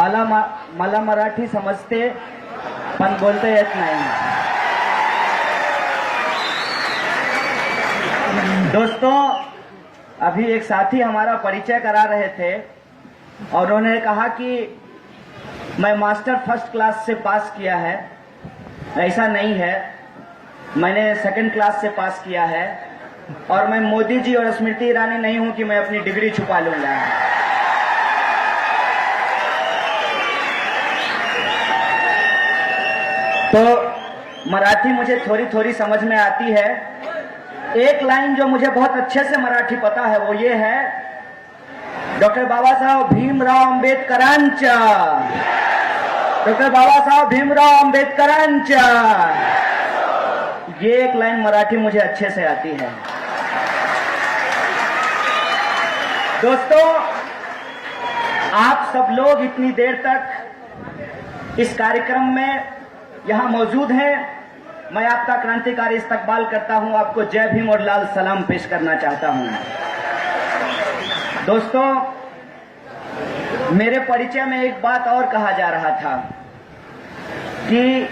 मला मराठी समजते पण बोलता येत नाही। दोस्तों, अभी एक साथी हमारा परिचय करा रहे थे और उन्होंने कहा कि मैं मास्टर फर्स्ट क्लास से पास किया है। ऐसा नहीं है, मैंने सेकंड क्लास से पास किया है और मैं मोदी जी और स्मृति ईरानी नहीं हूं कि मैं अपनी डिग्री छुपा लूंगा। तो मराठी मुझे थोड़ी थोड़ी समझ में आती है। एक लाइन जो मुझे बहुत अच्छे से मराठी पता है वो ये है, डॉक्टर बाबासाहेब भीमराव आंबेडकरांच्या, डॉक्टर बाबासाहेब भीमराव आंबेडकरांच्या। ये एक लाइन मराठी मुझे अच्छे से आती है। दोस्तों, आप सब लोग इतनी देर तक इस कार्यक्रम में यहां मौजूद हैं। मैं आपका क्रांतिकारी इस्तकबाल करता हूं, आपको जय भीम और लाल सलाम पेश करना चाहता हूं। दोस्तों, मेरे परिचय में एक बात और कहा जा रहा था कि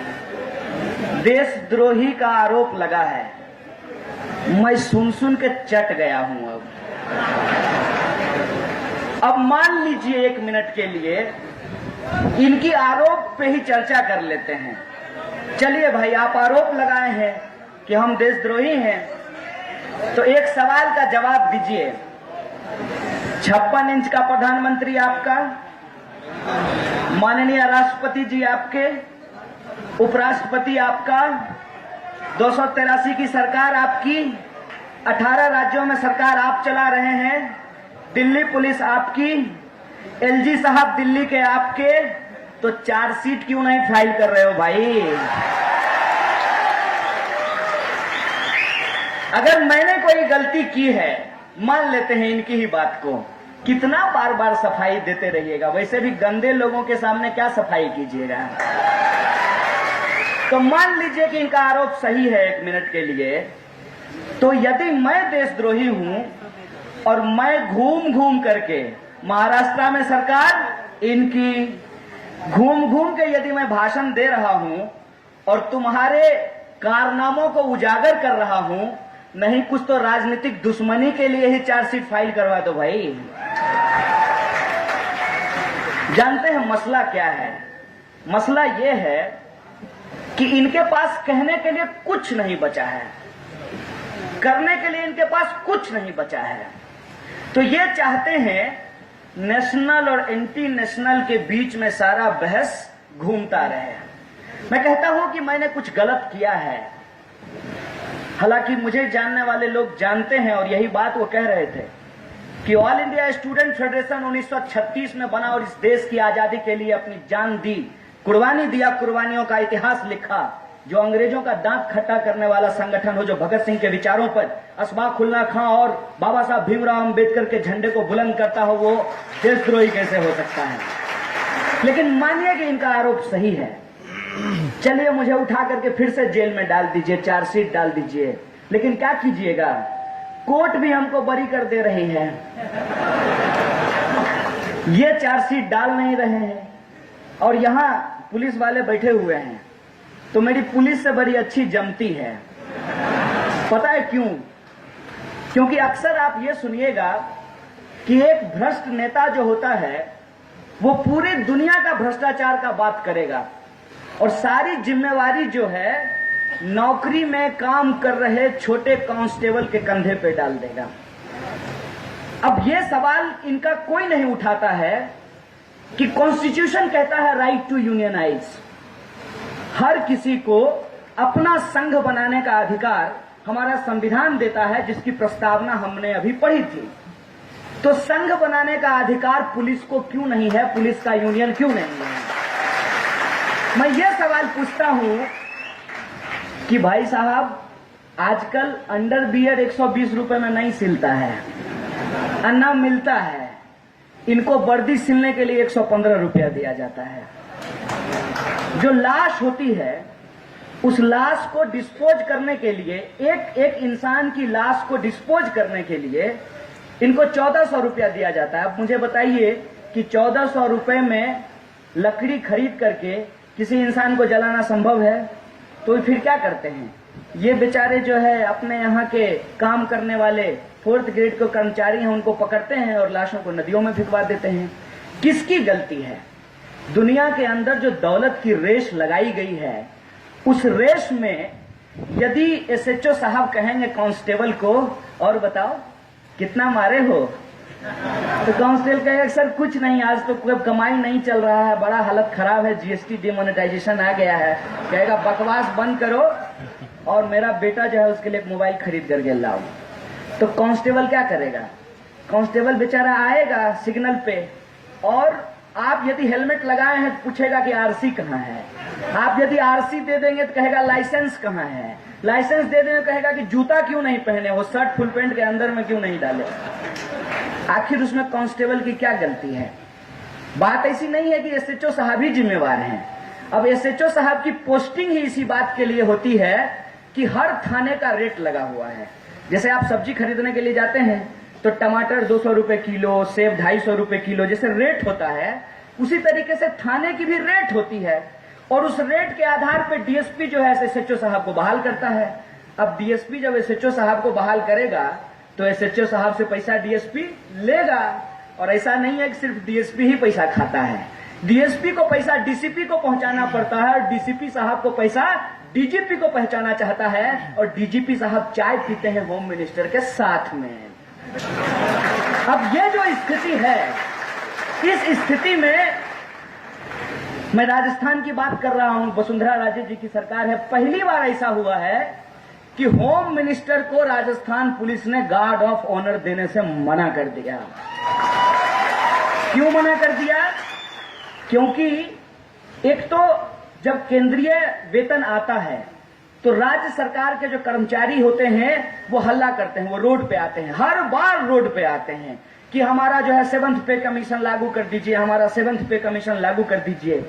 देशद्रोही का आरोप लगा है। मैं सुन सुन के चट गया हूं। अब मान लीजिए एक मिनट के लिए इनकी आरोप पे ही चर्चा कर लेते हैं। चलिए भाई, आप आरोप लगाए हैं कि हम देशद्रोही हैं, तो एक सवाल का जवाब दीजिए। 56 इंच का प्रधानमंत्री आपका, माननीय राष्ट्रपति जी आपके, उपराष्ट्रपति आपका, 283 की सरकार आपकी, 18 राज्यों में सरकार आप चला रहे हैं, दिल्ली पुलिस आपकी, एलजी साहब दिल्ली के आपके, तो चार्जशीट क्यों नहीं फाइल कर रहे हो भाई? अगर मैंने कोई गलती की है, मान लेते हैं इनकी ही बात को, कितना बार बार सफाई देते रहिएगा? वैसे भी गंदे लोगों के सामने क्या सफाई कीजिएगा? तो मान लीजिए कि इनका आरोप सही है एक मिनट के लिए, तो यदि मैं देशद्रोही हूं और मैं घूम घूम करके महाराष्ट्र में सरकार इनकी, घूम घूम के यदि मैं भाषण दे रहा हूं और तुम्हारे कारनामों को उजागर कर रहा हूं, नहीं कुछ तो राजनीतिक दुश्मनी के लिए ही चार्जशीट फाइल करवा दो भाई। जानते हैं मसला क्या है? मसला यह है कि इनके पास कहने के लिए कुछ नहीं बचा है, करने के लिए इनके पास कुछ नहीं बचा है। तो ये चाहते हैं नेशनल और एंटी नेशनल के बीच में सारा बहस घूमता रहे। मैं कहता हूं कि मैंने कुछ गलत किया है, हालांकि मुझे जानने वाले लोग जानते हैं और यही बात वो कह रहे थे कि ऑल इंडिया स्टूडेंट फेडरेशन 1936 में बना और इस देश की आजादी के लिए अपनी जान दी, कुर्बानी दिया, कुर्बानियों का इतिहास लिखा। जो अंग्रेजों का दांत खट्टा करने वाला संगठन हो, जो भगत सिंह के विचारों पर अशफाक उल्लाह खां और बाबा साहब भीमराव अंबेडकर के झंडे को बुलंद करता हो, वो देशद्रोही कैसे हो सकता है? लेकिन मानिए कि इनका आरोप सही है, चलिए मुझे उठा करके फिर से जेल में डाल दीजिए, चार्जशीट डाल दीजिए। लेकिन क्या कीजिएगा, कोर्ट भी हमको बरी कर दे रही है, ये चार्जशीट डाल नहीं रहे हैं और यहां पुलिस वाले बैठे हुए हैं। तो मेरी पुलिस से बड़ी अच्छी जमती है। पता है क्यों? क्योंकि अक्सर आप ये सुनिएगा कि एक भ्रष्ट नेता जो होता है वो पूरी दुनिया का भ्रष्टाचार का बात करेगा और सारी जिम्मेवारी जो है नौकरी में काम कर रहे छोटे कांस्टेबल के कंधे पे डाल देगा। अब ये सवाल इनका कोई नहीं उठाता है कि कॉन्स्टिट्यूशन कहता है राइट टू यूनियनाइज, हर किसी को अपना संघ बनाने का अधिकार हमारा संविधान देता है, जिसकी प्रस्तावना हमने अभी पढ़ी थी। तो संघ बनाने का अधिकार पुलिस को क्यों नहीं है? पुलिस का यूनियन क्यों नहीं है? मैं ये सवाल पूछता हूं कि भाई साहब, आजकल अंडरवियर 120 रुपए में नहीं सिलता है, अन्ना मिलता है, इनको वर्दी सिलने के लिए 115 रुपया दिया जाता है। जो लाश होती है उस लाश को डिस्पोज करने के लिए, एक एक इंसान की लाश को डिस्पोज करने के लिए इनको 1400 रुपया दिया जाता है। अब मुझे बताइए कि 1400 रुपए में लकड़ी खरीद करके किसी इंसान को जलाना संभव है, तो फिर क्या करते हैं? ये बेचारे जो है अपने यहाँ के काम करने वाले 4th ग्रेड के कर्मचारी हैं, उनको पकड़ते हैं और लाशों को नदियों में फिकवा देते हैं। किसकी गलती है? दुनिया के अंदर जो दौलत की रेस लगाई गई है, उस रेस में यदि एसएचओ साहब कहेंगे कांस्टेबल को, और बताओ कितना मारे हो, तो कांस्टेबल कहेगा सर कुछ नहीं, आज तो कोई कमाई नहीं चल रहा है, बड़ा हालत खराब है, जीएसटी डिमोनेटाइजेशन आ गया है। कहेगा बकवास बंद करो और मेरा बेटा जो है उसके लिए एक मोबाइल खरीद करके लाओ। तो कांस्टेबल क्या करेगा? कांस्टेबल बेचारा आएगा सिग्नल पे, और आप यदि हेलमेट लगाए हैं तो पूछेगा कि आरसी कहाँ है। आप यदि आरसी दे देंगे तो कहेगा लाइसेंस कहाँ है। लाइसेंस दे देंगे तो कहेगा कि जूता क्यों नहीं पहने हो, शर्ट फुल पैंट के अंदर में क्यों नहीं डाले। आखिर उसमें कांस्टेबल की क्या गलती है? बात ऐसी नहीं है कि एसएचओ साहब ही जिम्मेवार हैं। अब एसएचओ साहब की पोस्टिंग ही इसी बात के लिए होती है कि हर थाने का रेट लगा हुआ है। जैसे आप सब्जी खरीदने के लिए जाते हैं तो टमाटर 200 रुपए किलो, सेब 250 रुपए किलो, जैसे रेट होता है उसी तरीके से थाने की भी रेट होती है, और उस रेट के आधार पर डीएसपी जो है एसएचओ साहब को बहाल करता है। अब डीएसपी जब एसएचओ साहब को बहाल करेगा तो एसएचओ साहब से पैसा डीएसपी लेगा, और ऐसा नहीं है कि सिर्फ डीएसपी ही पैसा खाता है। डीएसपी को पैसा डीसीपी को पहुंचाना पड़ता है, और डीसीपी साहब को पैसा डीजीपी को पहुंचाना चाहता है, और डीजीपी साहब चाय पीते हैं होम मिनिस्टर के साथ में। अब ये जो स्थिति है, इस स्थिति में मैं राजस्थान की बात कर रहा हूं, वसुंधरा राजे जी की सरकार है। पहली बार ऐसा हुआ है कि होम मिनिस्टर को राजस्थान पुलिस ने गार्ड ऑफ ऑनर देने से मना कर दिया। क्यों मना कर दिया? क्योंकि एक तो जब केंद्रीय वेतन आता है तो राज्य सरकार के जो कर्मचारी होते हैं वो हल्ला करते हैं, वो रोड पे आते हैं, हर बार रोड पे आते हैं कि हमारा जो है 7th पे कमीशन लागू कर दीजिए, हमारा 7th पे कमीशन लागू कर दीजिए,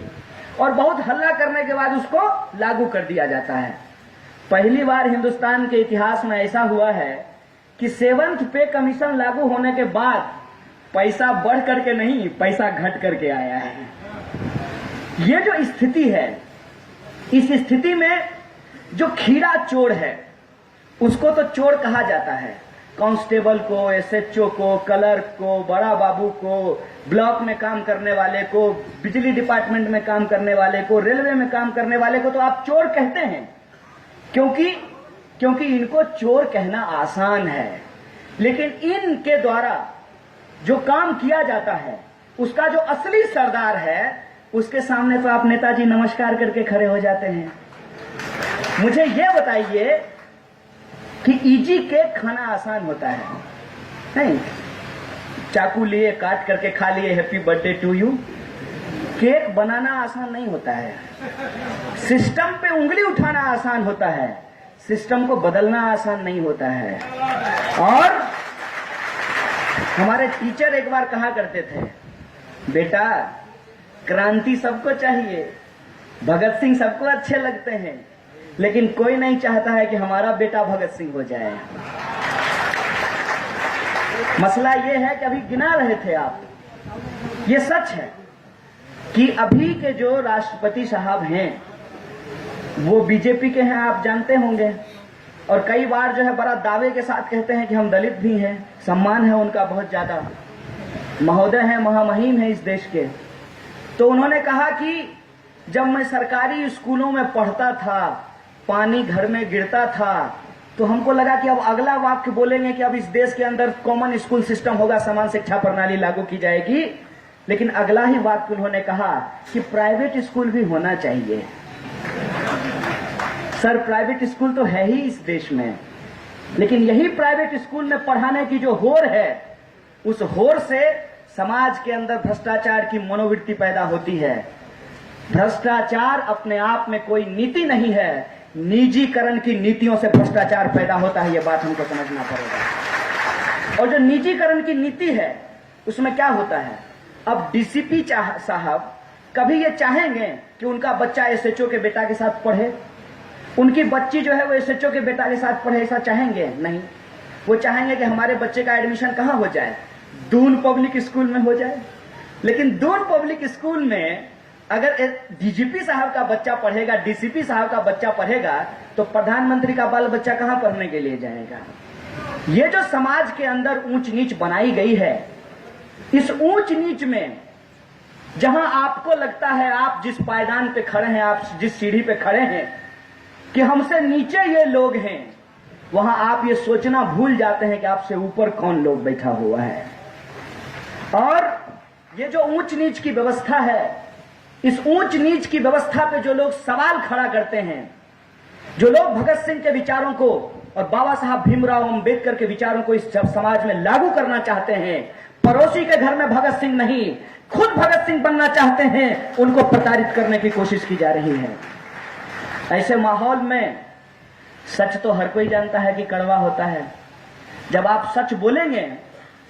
और बहुत हल्ला करने के बाद उसको लागू कर दिया जाता है। पहली बार हिंदुस्तान के इतिहास में ऐसा हुआ है कि 7th पे कमीशन लागू होने के बाद पैसा बढ़ करके नहीं, पैसा घट करके आया है। ये जो स्थिति है, इस स्थिति में जो खीरा चोर है उसको तो चोर कहा जाता है। कांस्टेबल को, एसएचओ को, क्लर्क को, बड़ा बाबू को, ब्लॉक में काम करने वाले को, बिजली डिपार्टमेंट में काम करने वाले को, रेलवे में काम करने वाले को तो आप चोर कहते हैं, क्योंकि इनको चोर कहना आसान है। लेकिन इनके द्वारा जो काम किया जाता है उसका जो असली सरदार है उसके सामने तो आप नेताजी नमस्कार करके खड़े हो जाते हैं। मुझे यह बताइए कि इजी केक खाना आसान होता है? नहीं, चाकू लिए काट करके खा लिए happy birthday to you. Cake बनाना आसान नहीं होता है। सिस्टम पे उंगली उठाना आसान होता है, सिस्टम को बदलना आसान नहीं होता है। और हमारे टीचर एक बार कहा करते थे, बेटा क्रांति सबको चाहिए, भगत सिंह सबको अच्छे लगते हैं, लेकिन कोई नहीं चाहता है कि हमारा बेटा भगत सिंह हो जाए। मसला यह है कि अभी गिना रहे थे आप, ये सच है कि अभी के जो राष्ट्रपति साहब हैं वो बीजेपी के हैं, आप जानते होंगे, और कई बार जो है बड़ा दावे के साथ कहते हैं कि हम दलित भी हैं, सम्मान है उनका बहुत ज्यादा, महोदय हैं, महामहिम है इस देश के। तो उन्होंने कहा कि जब मैं सरकारी स्कूलों में पढ़ता था, पानी घर में गिरता था, तो हमको लगा कि अब अगला वाक्य बोलेंगे कि अब इस देश के अंदर कॉमन स्कूल सिस्टम होगा, समान शिक्षा प्रणाली लागू की जाएगी। लेकिन अगला ही वाक्य उन्होंने कहा कि प्राइवेट स्कूल भी होना चाहिए। सर, प्राइवेट स्कूल तो है ही इस देश में, लेकिन यही प्राइवेट स्कूल में पढ़ाने की जो होड़ है, उस होड़ से समाज के अंदर भ्रष्टाचार की मनोवृत्ति पैदा होती है। भ्रष्टाचार अपने आप में कोई नीति नहीं है, निजीकरण की नीतियों से भ्रष्टाचार पैदा होता है, यह बात हमको समझना पड़ेगा। और जो निजीकरण की नीति है उसमें क्या होता है, अब डीसीपी साहब कभी ये चाहेंगे कि उनका बच्चा एसएचओ के बेटा के साथ पढ़े, उनकी बच्ची जो है वो एसएचओ के बेटा के साथ पढ़े, ऐसा चाहेंगे? नहीं, वो चाहेंगे कि हमारे बच्चे का एडमिशन कहां हो जाए, दून पब्लिक स्कूल में हो जाए। लेकिन दून पब्लिक स्कूल में अगर डीजीपी साहब का बच्चा पढ़ेगा, डीसीपी साहब का बच्चा पढ़ेगा, तो प्रधानमंत्री का बाल बच्चा कहां पढ़ने के लिए जाएगा? ये जो समाज के अंदर ऊंच नीच बनाई गई है, इस ऊंच नीच में जहां आपको लगता है आप जिस पायदान पे खड़े हैं, आप जिस सीढ़ी पे खड़े हैं कि हमसे नीचे ये लोग हैं, वहां आप ये सोचना भूल जाते हैं कि आपसे ऊपर कौन लोग बैठा हुआ है। और ये जो ऊंच नीच की व्यवस्था है, इस ऊंच नीच की व्यवस्था पे जो लोग सवाल खड़ा करते हैं, जो लोग भगत सिंह के विचारों को और बाबा साहब भीमराव अंबेडकर के विचारों को इस समाज में लागू करना चाहते हैं, पड़ोसी के घर में भगत सिंह नहीं, खुद भगत सिंह बनना चाहते हैं, उनको प्रताड़ित करने की कोशिश की जा रही है। ऐसे माहौल में सच तो हर कोई जानता है कि कड़वा होता है। जब आप सच बोलेंगे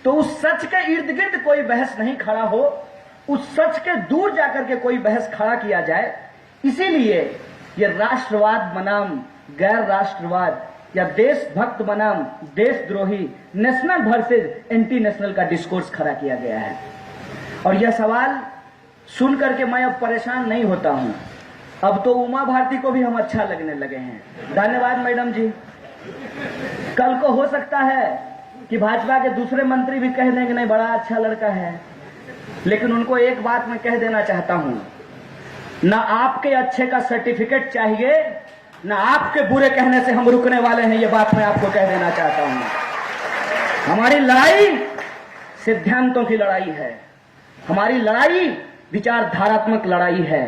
तो उस सच के इर्द गिर्द कोई बहस नहीं खड़ा हो, उस सच के दूर जाकर के कोई बहस खड़ा किया जाए। इसीलिए ये राष्ट्रवाद बनाम गैर राष्ट्रवाद या देशभक्त बनाम देशद्रोही, नेशनल वर्सेस एंटी नेशनल का डिस्कोर्स खड़ा किया गया है। और यह सवाल सुन करके मैं अब परेशान नहीं होता हूं। अब तो उमा भारती को भी हम अच्छा लगने लगे हैं। धन्यवाद मैडम जी। कल को हो सकता है कि भाजपा के दूसरे मंत्री भी कह दें कि नहीं, बड़ा अच्छा लड़का है। लेकिन उनको एक बात मैं कह देना चाहता हूं, ना आपके अच्छे का सर्टिफिकेट चाहिए, ना आपके बुरे कहने से हम रुकने वाले हैं। ये बात मैं आपको कह देना चाहता हूं। हमारी लड़ाई सिद्धांतों की लड़ाई है, हमारी लड़ाई विचारधारात्मक लड़ाई है।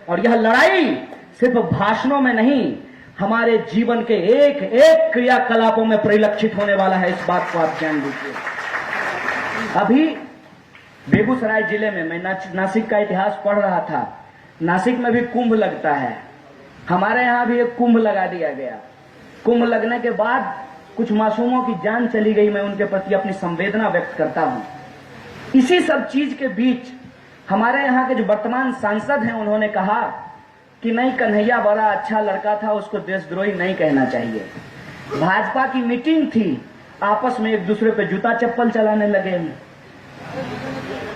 और यह लड़ाई सिर्फ भाषणों में नहीं, हमारे जीवन के एक एक क्रियाकलापों में परिलक्षित होने वाला है। इस बात को आप जान लीजिए। अभी बेगूसराय जिले में मैं नासिक का इतिहास पढ़ रहा था। नासिक में भी कुंभ लगता है, हमारे यहां भी एक कुंभ लगा दिया गया। कुंभ लगने के बाद कुछ मासूमों की जान चली गई। मैं उनके प्रति अपनी संवेदना व्यक्त करता हूं। इसी सब चीज के बीच हमारे यहाँ के जो वर्तमान सांसद हैं, उन्होंने कहा कि नहीं, कन्हैया बड़ा अच्छा लड़का था, उसको देशद्रोही नहीं कहना चाहिए। भाजपा की मीटिंग थी, आपस में एक दूसरे पे जूता चप्पल चलाने लगे।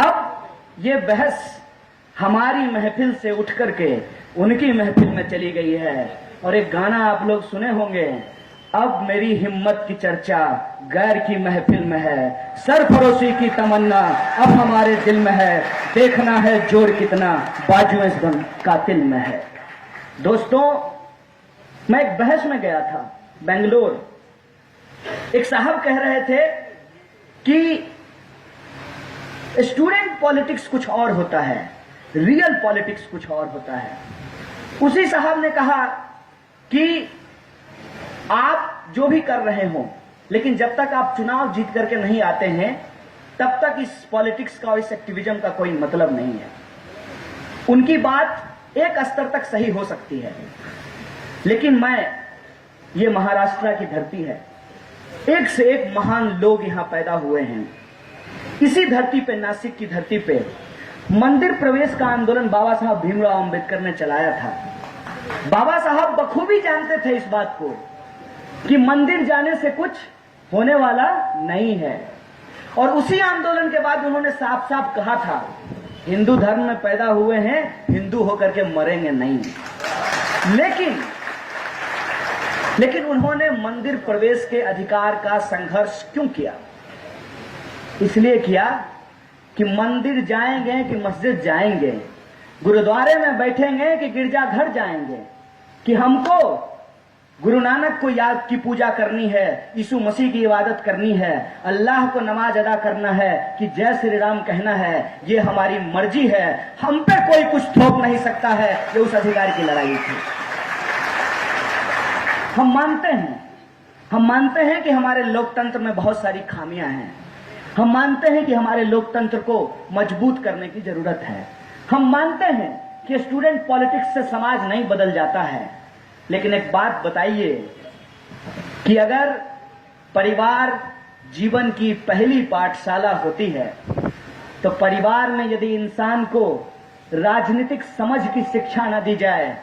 अब ये बहस हमारी महफिल से उठ करके उनकी महफिल में चली गई है। और एक गाना आप लोग सुने होंगे, अब मेरी हिम्मत की चर्चा गैर की महफिल में है, सरफरोशी की तमन्ना अब हमारे दिल में है, देखना है जोर कितना बाजुएं कातिल में है। दोस्तों, मैं एक बहस में गया था बेंगलोर। एक साहब कह रहे थे कि स्टूडेंट पॉलिटिक्स कुछ और होता है, रियल पॉलिटिक्स कुछ और होता है। उसी साहब ने कहा कि आप जो भी कर रहे हो, लेकिन जब तक आप चुनाव जीत करके नहीं आते हैं, तब तक इस पॉलिटिक्स का और इस एक्टिविज्म का कोई मतलब नहीं है। उनकी बात एक स्तर तक सही हो सकती है, लेकिन ये महाराष्ट्र की धरती है, एक से एक महान लोग यहां पैदा हुए हैं। इसी धरती पे, नासिक की धरती पे मंदिर प्रवेश का आंदोलन बाबा साहब भीमराव अंबेडकर ने चलाया था। बाबा साहब बखूबी जानते थे इस बात को कि मंदिर जाने से कुछ होने वाला नहीं है। और उसी आंदोलन के बाद उन्होंने साफ साफ कहा था, हिंदू धर्म में पैदा हुए हैं, हिंदू होकर के मरेंगे नहीं। लेकिन उन्होंने मंदिर प्रवेश के अधिकार का संघर्ष क्यों किया? इसलिए किया कि मंदिर जाएंगे कि मस्जिद जाएंगे, गुरुद्वारे में बैठेंगे कि गिरजाघर जाएंगे, कि हमको गुरु नानक को याद की पूजा करनी है, यीशु मसीह की इबादत करनी है, अल्लाह को नमाज अदा करना है, कि जय श्री राम कहना है, ये हमारी मर्जी है, हम पे कोई कुछ थोप नहीं सकता है। ये उस अधिकार की लड़ाई थी। हम मानते हैं कि हमारे लोकतंत्र में बहुत सारी खामियां हैं। हम मानते हैं कि हमारे लोकतंत्र को मजबूत करने की जरूरत है। हम मानते हैं कि स्टूडेंट पॉलिटिक्स से समाज नहीं बदल जाता है। लेकिन एक बात बताइए कि अगर परिवार जीवन की पहली पाठशाला होती है, तो परिवार में यदि इंसान को राजनीतिक समझ की शिक्षा न दी जाए,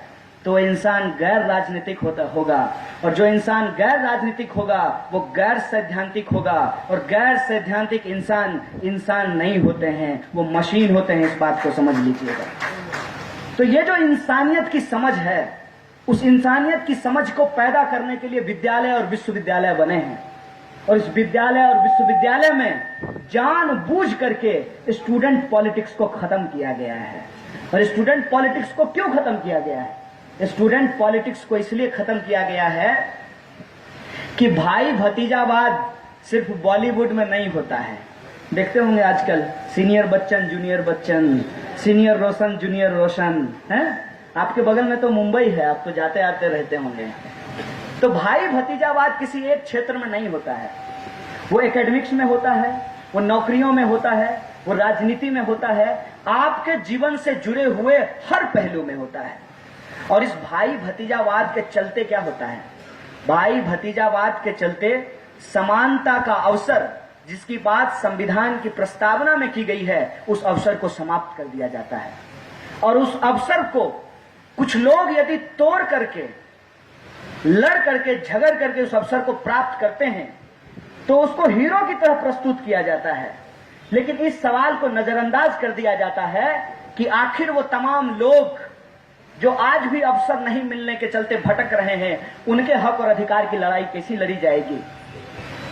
तो इंसान गैर राजनीतिक होगा। और जो इंसान गैर राजनीतिक होगा वो गैर सैद्धांतिक होगा। और गैर सैद्धांतिक इंसान नहीं होते हैं, वो मशीन होते हैं। इस बात को समझ लीजिएगा। तो ये जो इंसानियत की समझ है, उस इंसानियत की समझ को पैदा करने के लिए विद्यालय और विश्वविद्यालय बने हैं। और इस विद्यालय और विश्वविद्यालय में जानबूझ करके स्टूडेंट पॉलिटिक्स को खत्म किया गया है। और स्टूडेंट पॉलिटिक्स को क्यों खत्म किया गया है? स्टूडेंट पॉलिटिक्स को इसलिए खत्म किया गया है कि भाई भतीजावाद सिर्फ बॉलीवुड में नहीं होता है। देखते होंगे आजकल senior Bachchan, junior Bachchan, senior Roshan, junior Roshan, है? आपके बगल में तो मुंबई है, आप तो जाते आते रहते होंगे। तो भाई भतीजावाद किसी एक क्षेत्र में नहीं होता है। वो एकेडमिक्स में होता है, वो नौकरियों में होता है, वो राजनीति में होता है, आपके जीवन से जुड़े हुए हर पहलू में होता है। और इस भाई भतीजावाद के चलते क्या होता है? भाई भतीजावाद के चलते समानता का अवसर, जिसकी बात संविधान की प्रस्तावना में की गई है, उस अवसर को समाप्त कर दिया जाता है। और उस अवसर को कुछ लोग यदि तोड़ करके, लड़ करके, झगड़ करके उस अवसर को प्राप्त करते हैं तो उसको हीरो की तरह प्रस्तुत किया जाता है। लेकिन इस सवाल को नजरअंदाज कर दिया जाता है कि आखिर वो तमाम लोग जो आज भी अवसर नहीं मिलने के चलते भटक रहे हैं, उनके हक और अधिकार की लड़ाई कैसी लड़ी जाएगी?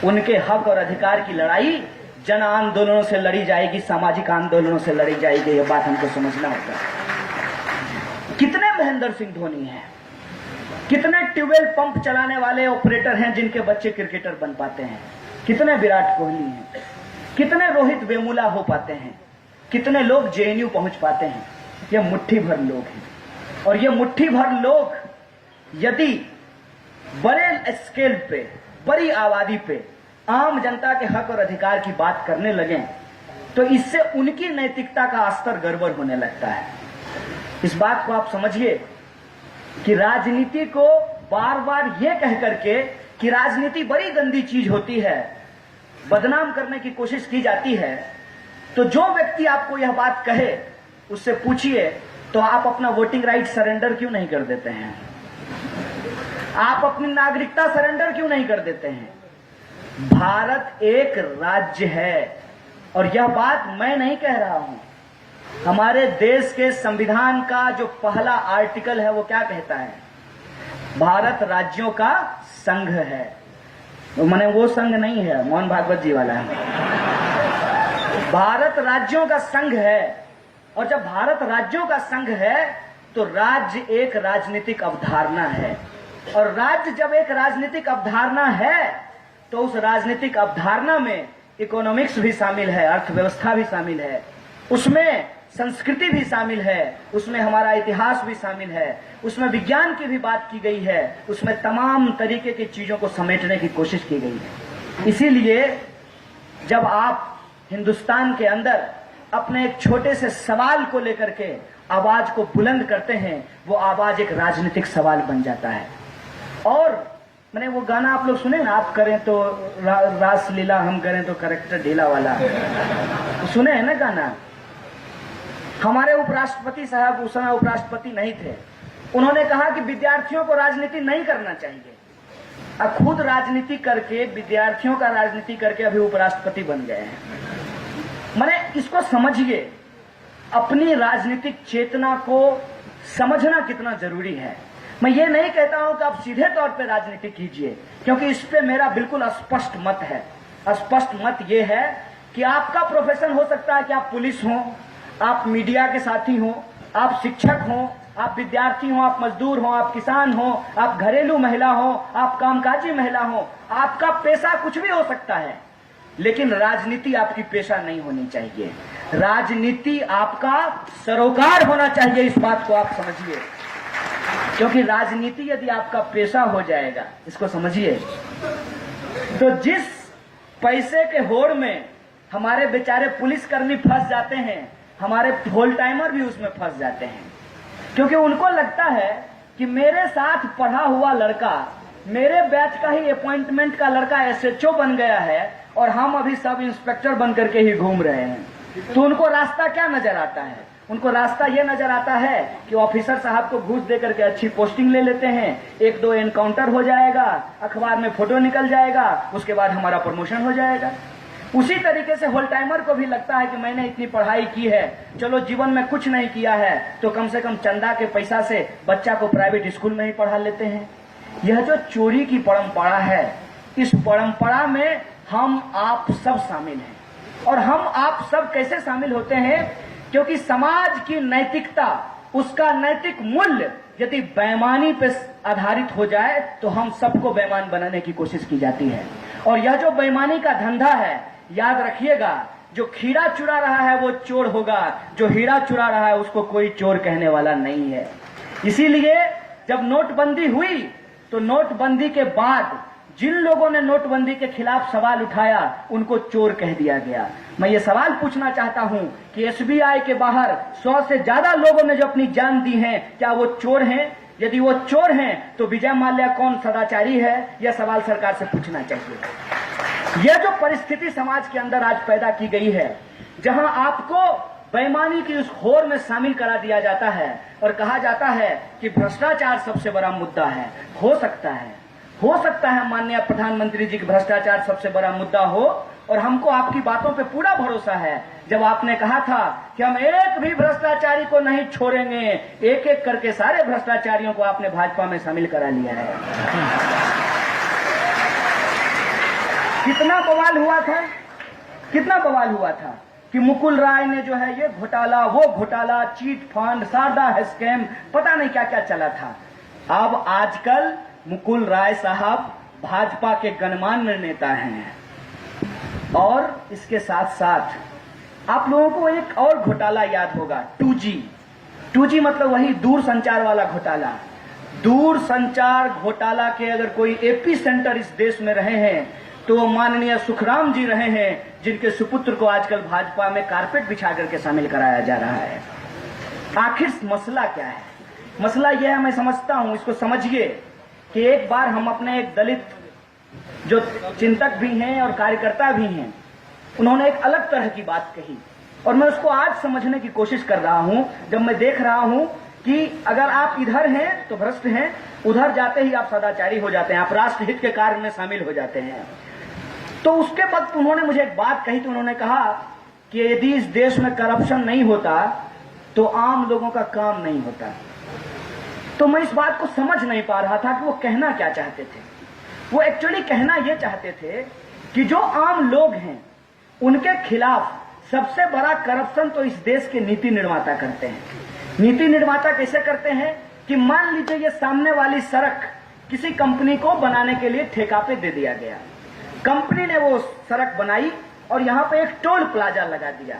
उनके हक और अधिकार की लड़ाई जन आंदोलनों से लड़ी जाएगी, सामाजिक आंदोलनों से लड़ी जाएगी। यह बात हमको समझना होगा। कितने महेंद्र सिंह धोनी हैं, कितने ट्यूबवेल पंप चलाने वाले ऑपरेटर हैं जिनके बच्चे क्रिकेटर बन पाते हैं, कितने विराट कोहली हैं, कितने रोहित वेमुला हो पाते हैं, कितने लोग जेएनयू पहुंच पाते हैं। ये मुट्ठी भर लोग हैं। और ये मुट्ठी भर लोग यदि बड़े स्केल पे, बड़ी आबादी पे आम जनता के हक और अधिकार की बात करने लगे तो इससे उनकी नैतिकता का स्तर गड़बड़ होने लगता है। इस बात को आप समझिए कि राजनीति को बार बार ये कह करके कि राजनीति बड़ी गंदी चीज होती है, बदनाम करने की कोशिश की जाती है। तो जो व्यक्ति आपको यह बात कहे उससे पूछिए तो आप अपना वोटिंग राइट सरेंडर क्यों नहीं कर देते हैं? आप अपनी नागरिकता सरेंडर क्यों नहीं कर देते हैं? भारत एक राज्य है। और यह बात मैं नहीं कह रहा हूं, हमारे देश के संविधान का जो पहला आर्टिकल है वो क्या कहता है? भारत राज्यों का संघ है। तो माने वो संघ नहीं है मोहन भागवत जी वाला है। भारत राज्यों का संघ है। और जब भारत राज्यों का संघ है तो राज्य एक राजनीतिक अवधारणा है। और राज्य जब एक राजनीतिक अवधारणा है तो उस राजनीतिक अवधारणा में इकोनॉमिक्स भी शामिल है, अर्थव्यवस्था भी शामिल है, उसमें संस्कृति भी शामिल है, उसमें हमारा इतिहास भी शामिल है, उसमें विज्ञान की भी बात की गई है, उसमें तमाम तरीके की चीजों को समेटने की कोशिश की गई है। इसीलिए जब आप हिंदुस्तान के अंदर अपने एक छोटे से सवाल को लेकर के आवाज को बुलंद करते हैं, वो आवाज एक राजनीतिक सवाल बन जाता है। और मैंने वो गाना आप लोग सुने ना, आप करें तो रास लीला, हम करें तो करेक्टर ढीला वाला, तो सुने हैं ना गाना? हमारे उपराष्ट्रपति साहब उस समय उपराष्ट्रपति नहीं थे, उन्होंने कहा कि विद्यार्थियों को राजनीति नहीं करना चाहिए। अब खुद राजनीति करके, विद्यार्थियों का राजनीति करके अभी उपराष्ट्रपति बन गए हैं। मैंने इसको समझिए, अपनी राजनीतिक चेतना को समझना कितना जरूरी है। मैं ये नहीं कहता हूं कि आप सीधे तौर पे राजनीति कीजिए, क्योंकि इस पे मेरा बिल्कुल स्पष्ट मत है। स्पष्ट मत ये है कि आपका प्रोफेशन हो सकता है कि आप पुलिस हो, आप मीडिया के साथी हो, आप शिक्षक हो, आप विद्यार्थी हो, आप मजदूर हो, आप किसान हो, आप घरेलू महिला हो, आप कामकाजी महिला हो, आपका पेशा कुछ भी हो सकता है, लेकिन राजनीति आपकी पेशा नहीं होनी चाहिए। राजनीति आपका सरोकार होना चाहिए। इस बात को आप समझिए, क्योंकि राजनीति यदि आपका पेशा हो जाएगा, इसको समझिए, तो जिस पैसे के होड़ में हमारे बेचारे पुलिसकर्मी फंस जाते हैं, हमारे फुल टाइमर भी उसमें फंस जाते हैं। क्योंकि उनको लगता है कि मेरे साथ पढ़ा हुआ लड़का, मेरे बैच का ही अपॉइंटमेंट का लड़का एसएचओ बन गया है और हम अभी सब इंस्पेक्टर बन करके ही घूम रहे हैं। तो उनको रास्ता क्या नजर आता है? उनको रास्ता ये नजर आता है कि ऑफिसर साहब को घूस दे करके अच्छी पोस्टिंग ले लेते हैं, 1-2 एनकाउंटर हो जाएगा, अखबार में फोटो निकल जाएगा, उसके बाद हमारा प्रमोशन हो जाएगा। उसी तरीके से होल टाइमर को भी लगता है कि मैंने इतनी पढ़ाई की है, चलो जीवन में कुछ नहीं किया है तो कम से कम चंदा के पैसा से बच्चा को प्राइवेट स्कूल में ही पढ़ा लेते हैं। यह जो चोरी की परंपरा है, इस परंपरा में हम आप सब शामिल हैं। और हम आप सब कैसे शामिल होते हैं? क्योंकि समाज की नैतिकता, उसका नैतिक मूल्य यदि बेईमानी पे आधारित हो जाए तो हम सबको बेईमान बनाने की कोशिश की जाती है। और यह जो बेईमानी का धंधा है, याद रखिएगा, जो खीरा चुरा रहा है वो चोर होगा, जो हीरा चुरा रहा है उसको कोई चोर कहने वाला नहीं है। इसीलिए जब नोटबंदी हुई तो नोटबंदी के बाद जिन लोगों ने नोटबंदी के खिलाफ सवाल उठाया उनको चोर कह दिया गया। मैं ये सवाल पूछना चाहता हूं कि एसबीआई के बाहर 100 से ज्यादा लोगों ने जो अपनी जान दी है, क्या वो चोर हैं? यदि वो चोर हैं तो विजय माल्या कौन सदाचारी है? यह सवाल सरकार से पूछना चाहिए। यह जो परिस्थिति समाज के अंदर आज पैदा की गई है, जहां आपको बेईमानी की उस होर में शामिल करा दिया जाता है और कहा जाता है कि भ्रष्टाचार सबसे बड़ा मुद्दा है। हो सकता है माननीय प्रधानमंत्री जी की भ्रष्टाचार सबसे बड़ा मुद्दा हो, और हमको आपकी बातों पे पूरा भरोसा है। जब आपने कहा था कि हम एक भी भ्रष्टाचारी को नहीं छोड़ेंगे, एक एक करके सारे भ्रष्टाचारियों को आपने भाजपा में शामिल करा लिया है। कितना बवाल हुआ था कि मुकुल राय ने जो है ये घोटाला, वो घोटाला, चीट फंड, शारदा स्कैम, पता नहीं क्या क्या चला था। अब आजकल मुकुल राय साहब भाजपा के गणमान्य नेता हैं। और इसके साथ साथ आप लोगों को एक और घोटाला याद होगा, 2G मतलब वही दूर संचार वाला घोटाला। दूर संचार घोटाला के अगर कोई एपी सेंटर इस देश में रहे हैं तो माननीय सुखराम जी रहे हैं, जिनके सुपुत्र को आजकल भाजपा में कारपेट बिछा करके शामिल कराया जा रहा है। आखिर मसला क्या है? मसला यह है, मैं समझता हूं, इसको समझिए कि एक बार हम अपने एक दलित जो चिंतक भी हैं और कार्यकर्ता भी हैं, उन्होंने एक अलग तरह की बात कही और मैं उसको आज समझने की कोशिश कर रहा हूं। जब मैं देख रहा हूं कि अगर आप इधर हैं तो भ्रष्ट हैं, उधर जाते ही आप सदाचारी हो जाते हैं, आप राष्ट्रहित के कार्य में शामिल हो जाते हैं। तो उसके बाद उन्होंने मुझे एक बात कही, तो उन्होंने कहा कि यदि इस देश में करप्शन नहीं होता तो आम लोगों का काम नहीं होता। तो मैं इस बात को समझ नहीं पा रहा था कि वो कहना क्या चाहते थे। वो एक्चुअली कहना ये चाहते थे कि जो आम लोग हैं उनके खिलाफ सबसे बड़ा करप्शन तो इस देश के नीति निर्माता करते हैं। नीति निर्माता कैसे करते हैं कि मान लीजिए ये सामने वाली सड़क किसी कंपनी को बनाने के लिए ठेका पे दे दिया गया। कंपनी ने वो सड़क बनाई और यहाँ पे एक टोल प्लाजा लगा दिया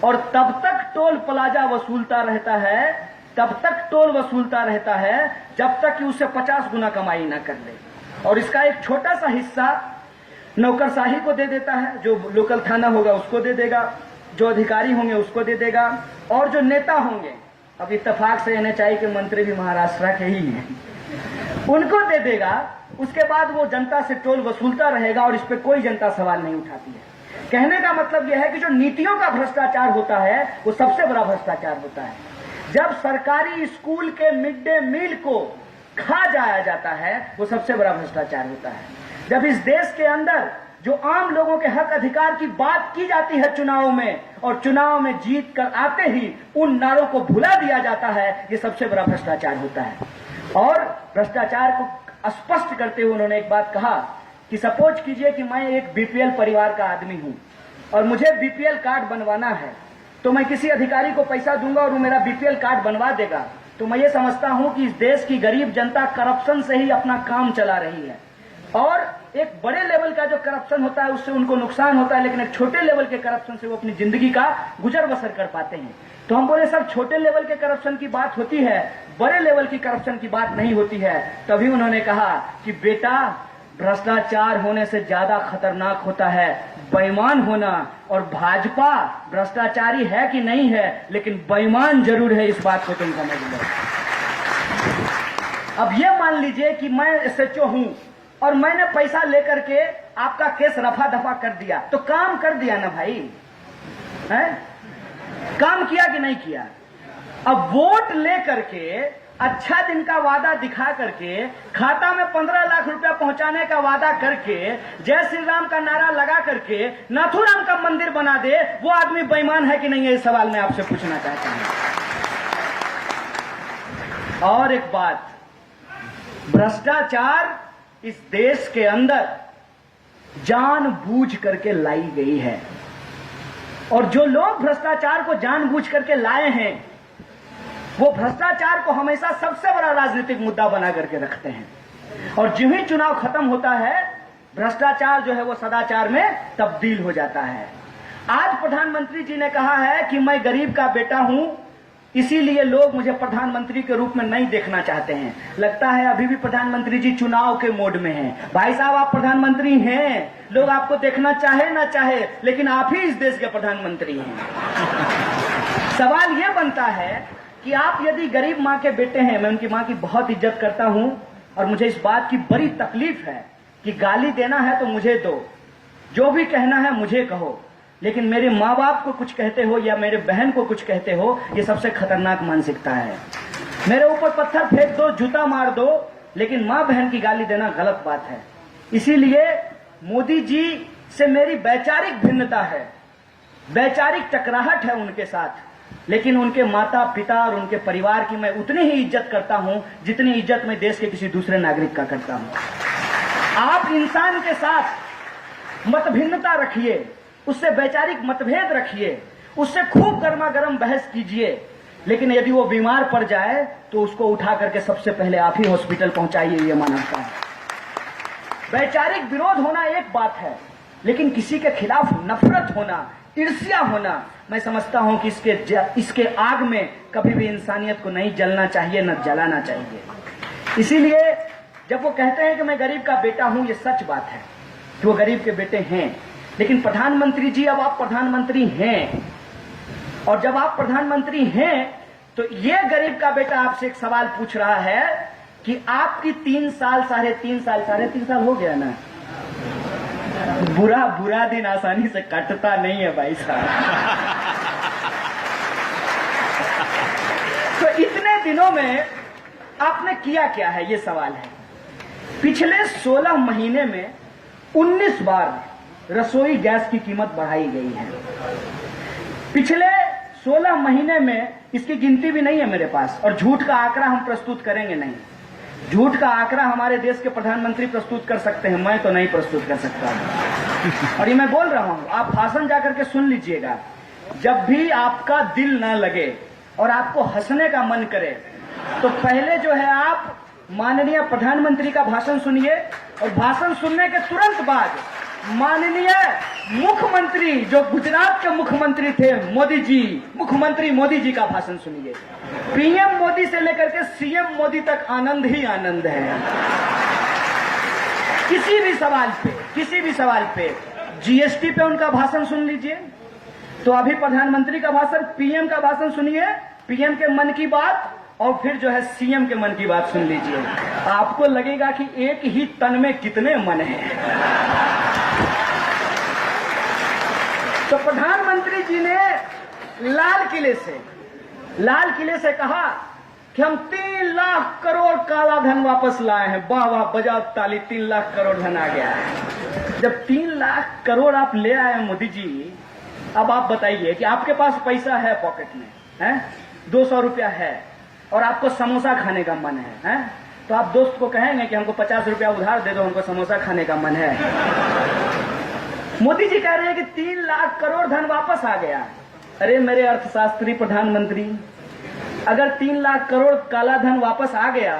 और तब तक टोल प्लाजा वसूलता रहता है जब तक कि उससे 50 गुना कमाई ना कर ले। और इसका एक छोटा सा हिस्सा नौकरशाही को दे देता है, जो लोकल थाना होगा उसको दे देगा, जो अधिकारी होंगे उसको दे देगा, और जो नेता होंगे, अब इत्तेफाक से NHI के मंत्री भी महाराष्ट्र के ही हैं, उनको दे देगा। उसके बाद वो जनता से टोल वसूलता रहेगा और इस पे कोई जनता सवाल नहीं उठाती है। कहने का मतलब यह है कि जो नीतियों का भ्रष्टाचार होता है वो सबसे बड़ा भ्रष्टाचार होता है। जब सरकारी स्कूल के मिड डे मील को खा जाया जाता है वो सबसे बड़ा भ्रष्टाचार होता है। जब इस देश के अंदर जो आम लोगों के हक अधिकार की बात की जाती है चुनाव में, और चुनाव में जीत कर आते ही उन नारों को भुला दिया जाता है, ये सबसे बड़ा भ्रष्टाचार होता है। और भ्रष्टाचार को स्पष्ट करते हुए उन्होंने एक बात कहा कि सपोज कीजिए कि मैं एक बीपीएल परिवार का आदमी हूं और मुझे बीपीएल कार्ड बनवाना है, तो मैं किसी अधिकारी को पैसा दूंगा और वो मेरा बीपीएल कार्ड बनवा देगा। तो मैं ये समझता हूं कि इस देश की गरीब जनता करप्शन से ही अपना काम चला रही है। और एक बड़े लेवल का जो करप्शन होता है उससे उनको नुकसान होता है, लेकिन एक छोटे लेवल के करप्शन से वो अपनी जिंदगी का गुजर बसर कर पाते हैं। तो हम बोले सर छोटे लेवल के करप्शन की बात होती है, बड़े लेवल की करप्शन की बात नहीं होती है। तभी उन्होंने कहा कि बेटा भ्रष्टाचार होने से ज्यादा खतरनाक होता है बेईमान होना, और भाजपा भ्रष्टाचारी है कि नहीं है लेकिन बेईमान जरूर है, इस बात को तुम समझ लो। अब ये मान लीजिए कि मैं SHO हूं और मैंने पैसा लेकर के आपका केस रफा दफा कर दिया, तो काम कर दिया ना भाई, है? काम किया कि नहीं किया? अब वोट लेकर के अच्छा दिन का वादा दिखा करके, खाता में 15 लाख रुपया पहुंचाने का वादा करके, जय श्री राम का नारा लगा करके नाथुराम का मंदिर बना दे, वो आदमी बेईमान है कि नहीं, ये सवाल मैं आपसे पूछना चाहता हूं। और एक बात, भ्रष्टाचार इस देश के अंदर जानबूझ करके लाई गई है, और जो लोग भ्रष्टाचार को जानबूझ करके लाए हैं, वो भ्रष्टाचार को हमेशा सबसे बड़ा राजनीतिक मुद्दा बना करके रखते हैं, और जो ही चुनाव खत्म होता है, भ्रष्टाचार जो है वो सदाचार में तब्दील हो जाता है। आज प्रधानमंत्री जी ने कहा है कि मैं गरीब का बेटा हूं, इसीलिए लोग मुझे प्रधानमंत्री के रूप में नहीं देखना चाहते हैं। लगता है अभी भी प्रधानमंत्री जी चुनाव के मोड में हैं। भाई साहब, आप प्रधानमंत्री हैं, लोग आपको देखना चाहे ना चाहे, लेकिन आप ही इस देश के प्रधानमंत्री हैं। सवाल यह बनता है कि आप यदि गरीब माँ के बेटे हैं, मैं उनकी माँ की बहुत इज्जत करता हूं, और मुझे इस बात की बड़ी तकलीफ है कि गाली देना है तो मुझे दो, जो भी कहना है मुझे कहो, लेकिन मेरे माँ बाप को कुछ कहते हो या मेरे बहन को कुछ कहते हो, ये सबसे खतरनाक मानसिकता है। मेरे ऊपर पत्थर फेंक दो, जूता मार दो, लेकिन माँ बहन की गाली देना गलत बात है। इसीलिए मोदी जी से मेरी वैचारिक भिन्नता है, वैचारिक टकराहट है उनके साथ, लेकिन उनके माता पिता और उनके परिवार की मैं उतनी ही इज्जत करता हूं जितनी इज्जत मैं देश के किसी दूसरे नागरिक का करता हूं। आप इंसान के साथ मत भिन्नता रखिए, उससे वैचारिक मतभेद रखिए, उससे खूब गर्मा गर्म बहस कीजिए, लेकिन यदि वो बीमार पड़ जाए तो उसको उठा करके सबसे पहले आप ही हॉस्पिटल पहुंचाइए, ये मानवता है। वैचारिक विरोध होना एक बात है, लेकिन किसी के खिलाफ नफरत होना, ईर्ष्या होना, मैं समझता हूं कि इसके आग में कभी भी इंसानियत को नहीं जलना चाहिए, न जलाना चाहिए। इसीलिए जब वो कहते हैं कि मैं गरीब का बेटा हूं, ये सच बात है कि वो गरीब के बेटे हैं, लेकिन प्रधानमंत्री जी, अब आप प्रधानमंत्री हैं, और जब आप प्रधानमंत्री हैं तो ये गरीब का बेटा आपसे एक सवाल पूछ रहा है कि आपकी 3 साल, साढ़े तीन साल हो गया ना, बुरा दिन आसानी से कटता नहीं है भाई साहब। तो इतने दिनों में आपने किया क्या है, ये सवाल है। पिछले 16 महीने में 19 बार रसोई गैस की कीमत बढ़ाई गई है। पिछले 16 महीने में, इसकी गिनती भी नहीं है मेरे पास, और झूठ का आंकड़ा हम प्रस्तुत करेंगे नहीं। झूठ का आंकड़ा हमारे देश के प्रधानमंत्री प्रस्तुत कर सकते हैं, मैं तो नहीं प्रस्तुत कर सकता। और ये मैं बोल रहा हूं, आप भाषण जाकर के सुन लीजिएगा। जब भी आपका दिल न लगे और आपको हंसने का मन करे, तो पहले जो है आप माननीय प्रधानमंत्री का भाषण सुनिए, और भाषण सुनने के तुरंत बाद माननीय मुख्यमंत्री, जो गुजरात के मुख्यमंत्री थे, मोदी जी, मुख्यमंत्री मोदी जी का भाषण सुनिए। पीएम मोदी से लेकर के सीएम मोदी तक आनंद ही आनंद है। किसी भी सवाल पे जीएसटी पे उनका भाषण सुन लीजिए, तो अभी प्रधानमंत्री का भाषण, पीएम का भाषण सुनिए, पीएम के मन की बात, और फिर जो है सीएम के मन की बात सुन लीजिए। आपको लगेगा कि एक ही तन में कितने मन हैं। तो प्रधानमंत्री जी ने लाल किले से कहा कि हम 3 लाख करोड़ काला धन वापस लाए हैं। वाह वाह, बजाओ ताली, 3 लाख करोड़ धन आ गया है। जब 3 लाख करोड़ आप ले आए मोदी जी, अब आप बताइए कि आपके पास पैसा है पॉकेट में, है 200 रुपया है, और आपको समोसा खाने का मन है, तो आप दोस्त को कहेंगे कि हमको 50 रुपया उधार दे दो, हमको समोसा खाने का मन है। मोदी जी कह रहे हैं कि 3 लाख करोड़ धन वापस आ गया। अरे मेरे अर्थशास्त्री प्रधानमंत्री, अगर 3 लाख करोड़ काला धन वापस आ गया,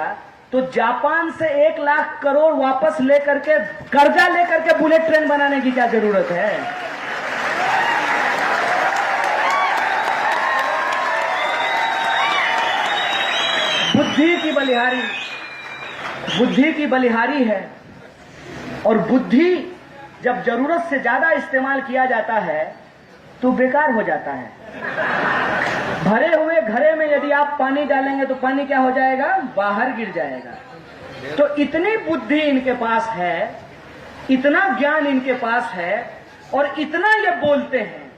तो जापान से 1 लाख करोड़ वापस लेकर के, कर्जा लेकर के बुलेट ट्रेन बनाने की क्या जरूरत है? बुद्धि की बलिहारी है, और बुद्धि जब जरूरत से ज्यादा इस्तेमाल किया जाता है तो बेकार हो जाता है। भरे हुए घड़े में यदि आप पानी डालेंगे तो पानी क्या हो जाएगा? बाहर गिर जाएगा। तो इतनी बुद्धि इनके पास है, इतना ज्ञान इनके पास है, और इतना ये बोलते हैं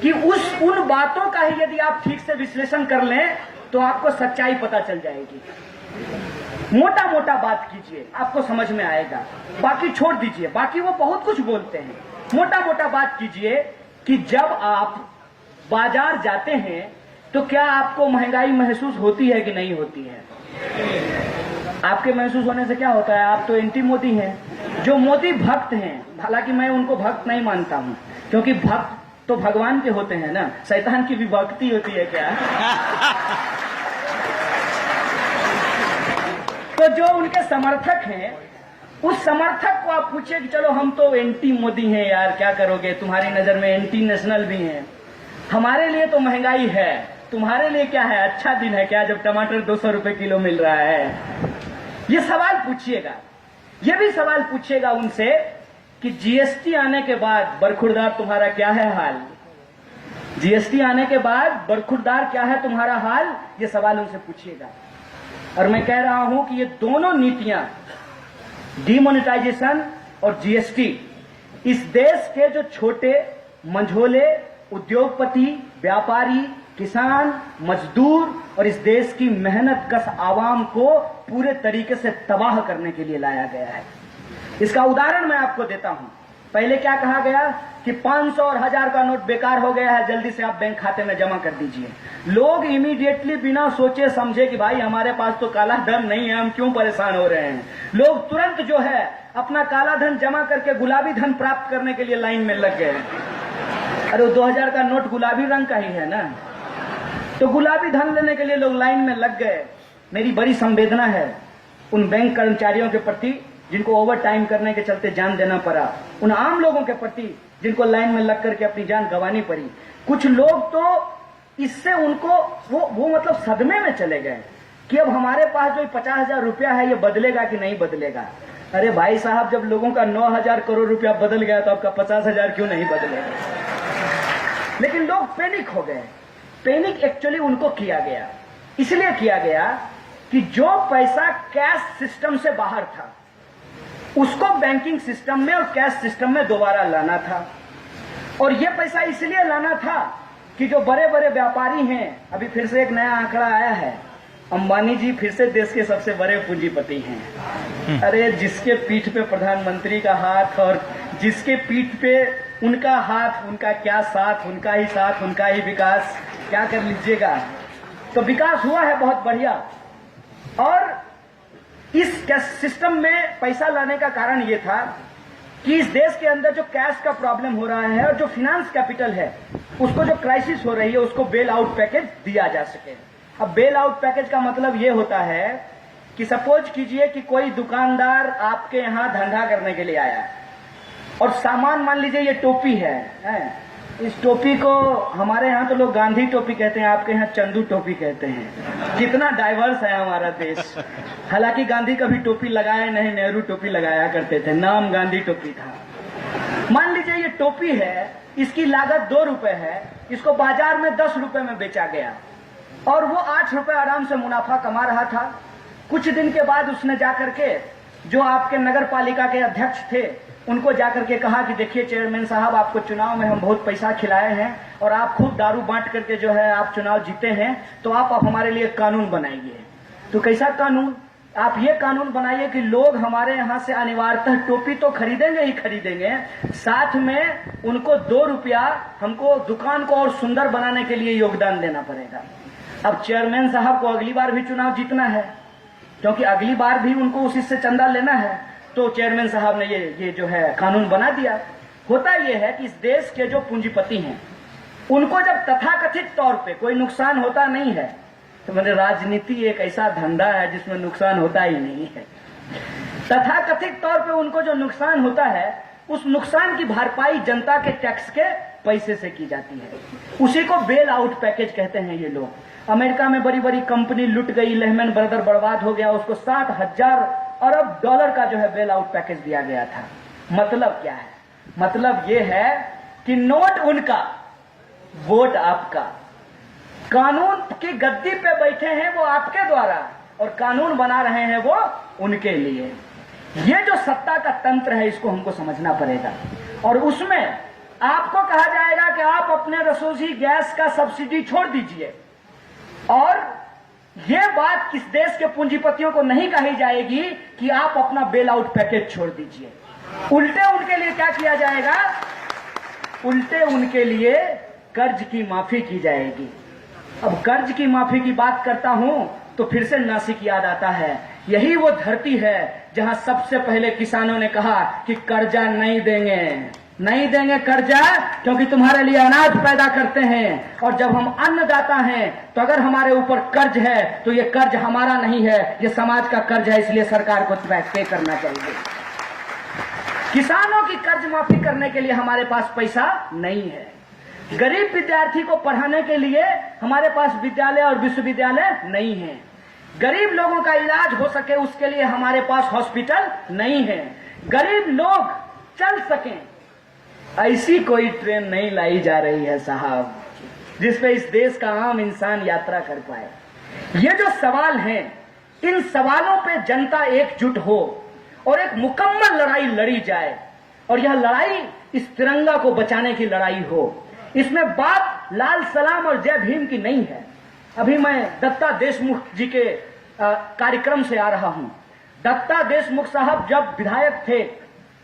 कि उन बातों का ही यदि आप ठीक से विश्लेषण कर लें तो आपको सच्चाई पता चल जाएगी। मोटा मोटा बात कीजिए, आपको समझ में आएगा, बाकी छोड़ दीजिए, बाकी वो बहुत कुछ बोलते हैं। मोटा मोटा बात कीजिए कि जब आप बाजार जाते हैं तो क्या आपको महंगाई महसूस होती है कि नहीं होती है? आपके महसूस होने से क्या होता है? आप तो एंटी मोदी हैं। जो मोदी भक्त हैं, हालांकि मैं उनको भक्त नहीं मानता हूं, क्योंकि भक्त तो भगवान के होते हैं ना, शैतान की भी भक्ति होती है क्या? तो जो उनके समर्थक हैं, उस समर्थक को आप पूछिए कि चलो हम तो एंटी मोदी हैं यार, क्या करोगे, तुम्हारी नजर में एंटी नेशनल भी हैं, हमारे लिए तो महंगाई है, तुम्हारे लिए क्या है, अच्छा दिन है क्या जब टमाटर 200 रुपए किलो मिल रहा है? ये सवाल पूछिएगा। ये भी सवाल पूछिएगा उनसे कि जीएसटी आने के बाद बरखुरदार तुम्हारा क्या है हाल? जीएसटी आने के बाद बरखुरदार क्या है तुम्हारा हाल? ये सवाल उनसे पूछिएगा। और मैं कह रहा हूं कि ये दोनों नीतियां, डिमोनेटाइजेशन और जीएसटी, इस देश के जो छोटे मंझोले उद्योगपति, व्यापारी, किसान, मजदूर और इस देश की मेहनत कश आवाम को पूरे तरीके से तबाह करने के लिए लाया गया है। इसका उदाहरण मैं आपको देता हूं। पहले क्या कहा गया कि 500 और 1000 का नोट बेकार हो गया है, जल्दी से आप बैंक खाते में जमा कर दीजिए। लोग इमीडिएटली बिना सोचे समझे कि भाई हमारे पास तो काला धन नहीं है, हम क्यों परेशान हो रहे हैं, लोग तुरंत जो है अपना काला धन जमा करके गुलाबी धन प्राप्त करने के लिए लाइन में लग गए। अरे 2000 का नोट गुलाबी रंग का ही है ना, तो गुलाबी धन लेने के लिए लोग लाइन में लग गए। मेरी बड़ी संवेदना है उन बैंक कर्मचारियों के प्रति जिनको ओवर टाइम करने के चलते जान देना पड़ा, उन आम लोगों के प्रति जिनको लाइन में लग करके अपनी जान गंवानी पड़ी। कुछ लोग तो इससे उनको वो मतलब सदमे में चले गए कि अब हमारे पास जो 50,000 रुपया है ये बदलेगा कि नहीं बदलेगा। अरे भाई साहब, जब लोगों का 9,000 करोड़ रुपया बदल गया तो आपका 50,000 क्यों नहीं बदलेगा? लेकिन लोग पैनिक हो गए। पैनिक एक्चुअली उनको किया गया, इसलिए किया गया कि जो पैसा कैश सिस्टम से बाहर था उसको बैंकिंग सिस्टम में और कैश सिस्टम में दोबारा लाना था। और यह पैसा इसलिए लाना था कि जो बड़े बड़े व्यापारी हैं, अभी फिर से एक नया आंकड़ा आया है, अंबानी जी फिर से देश के सबसे बड़े पूंजीपति हैं। अरे जिसके पीठ पे प्रधानमंत्री का हाथ और जिसके पीठ पे उनका हाथ, उनका क्या साथ, उनका ही साथ, उनका ही विकास, क्या कर लीजिएगा। तो विकास हुआ है बहुत बढ़िया। और इस कैश सिस्टम में पैसा लाने का कारण यह था कि इस देश के अंदर जो कैश का प्रॉब्लम हो रहा है और जो फिनेंस कैपिटल है उसको जो क्राइसिस हो रही है उसको बेल आउट पैकेज दिया जा सके। अब बेल आउट पैकेज का मतलब यह होता है कि सपोज कीजिए कि कोई दुकानदार आपके यहां धंधा करने के लिए आया और सामान, मान लीजिए ये टोपी है, इस टोपी को हमारे यहाँ तो लोग गांधी टोपी कहते हैं, आपके यहाँ चंदू टोपी कहते हैं। कितना डाइवर्स है हमारा देश। हालांकि गांधी कभी टोपी लगाया नहीं, नेहरू टोपी लगाया करते थे, नाम गांधी टोपी था। मान लीजिए ये टोपी है, इसकी लागत 2 रुपए है, इसको बाजार में 10 रुपए में बेचा गया और वो 8 रुपए आराम से मुनाफा कमा रहा था। कुछ दिन के बाद उसने जाकर के जो आपके नगर पालिका के अध्यक्ष थे उनको जाकर के कहा कि देखिए चेयरमैन साहब, आपको चुनाव में हम बहुत पैसा खिलाए हैं और आप खूब दारू बांट करके जो है आप चुनाव जीते हैं, तो आप हमारे लिए कानून बनाइए। तो कैसा कानून? आप ये कानून बनाइए कि लोग हमारे यहाँ से अनिवार्यतः टोपी तो खरीदेंगे ही खरीदेंगे, साथ में उनको 2 रुपया हमको दुकान को और सुंदर बनाने के लिए योगदान देना पड़ेगा। अब चेयरमैन साहब को अगली बार भी चुनाव जीतना है, क्योंकि अगली बार भी उनको उसी से चंदा लेना है। तो चेयरमैन साहब ने ये जो है कानून बना दिया। होता यह है कि इस देश के जो पूंजीपति हैं उनको जब तथाकथित तौर पे कोई नुकसान होता नहीं है, तो मैंने राजनीति एक ऐसा धंधा है जिसमें नुकसान होता ही नहीं है। तथाकथित तौर पे उनको जो नुकसान होता है उस नुकसान की भरपाई जनता के टैक्स के पैसे से की जाती है। उसी को बेल आउट पैकेज कहते हैं ये लोग। अमेरिका में बड़ी बड़ी कंपनी लुट गई, लेहमैन ब्रदर बर्बाद हो गया, उसको 60,000 अरब डॉलर का जो है बेल आउट पैकेज दिया गया था। मतलब क्या है? मतलब ये है कि नोट उनका, वोट आपका, कानून की गद्दी पे बैठे हैं वो आपके द्वारा और कानून बना रहे हैं वो उनके लिए। ये जो सत्ता का तंत्र है इसको हमको समझना पड़ेगा। और उसमें आपको कहा जाएगा कि आप अपने रसोई गैस का सब्सिडी छोड़ दीजिए और ये बात किस देश के पूंजीपतियों को नहीं कही जाएगी कि आप अपना बेल आउट पैकेज छोड़ दीजिए। उल्टे उनके लिए क्या किया जाएगा? उल्टे उनके लिए कर्ज की माफी की जाएगी। अब कर्ज की माफी की बात करता हूं तो फिर से नासिक याद आता है। यही वो धरती है जहां सबसे पहले किसानों ने कहा कि कर्जा नहीं देंगे कर्जा, क्योंकि तुम्हारे लिए अनाज पैदा करते हैं, और जब हम अन्नदाता हैं तो अगर हमारे ऊपर कर्ज है तो ये कर्ज हमारा नहीं है, ये समाज का कर्ज है, इसलिए सरकार को पे करना चाहिए। किसानों की कर्ज माफी करने के लिए हमारे पास पैसा नहीं है। गरीब विद्यार्थी को पढ़ाने के लिए हमारे पास विद्यालय और विश्वविद्यालय नहीं है। गरीब लोगों का इलाज हो सके उसके लिए हमारे पास हॉस्पिटल नहीं है। गरीब लोग चल सकें ऐसी कोई ट्रेन नहीं लाई जा रही है साहब, जिसपे इस देश का आम इंसान यात्रा कर पाए। ये जो सवाल हैं, इन सवालों पे जनता एकजुट हो और एक मुकम्मल लड़ाई लड़ी जाए, और यह लड़ाई इस तिरंगा को बचाने की लड़ाई हो। इसमें बात लाल सलाम और जय भीम की नहीं है। अभी मैं दत्ता देशमुख जी के कार्यक्रम से आ रहा हूं। दत्ता देशमुख साहब जब विधायक थे,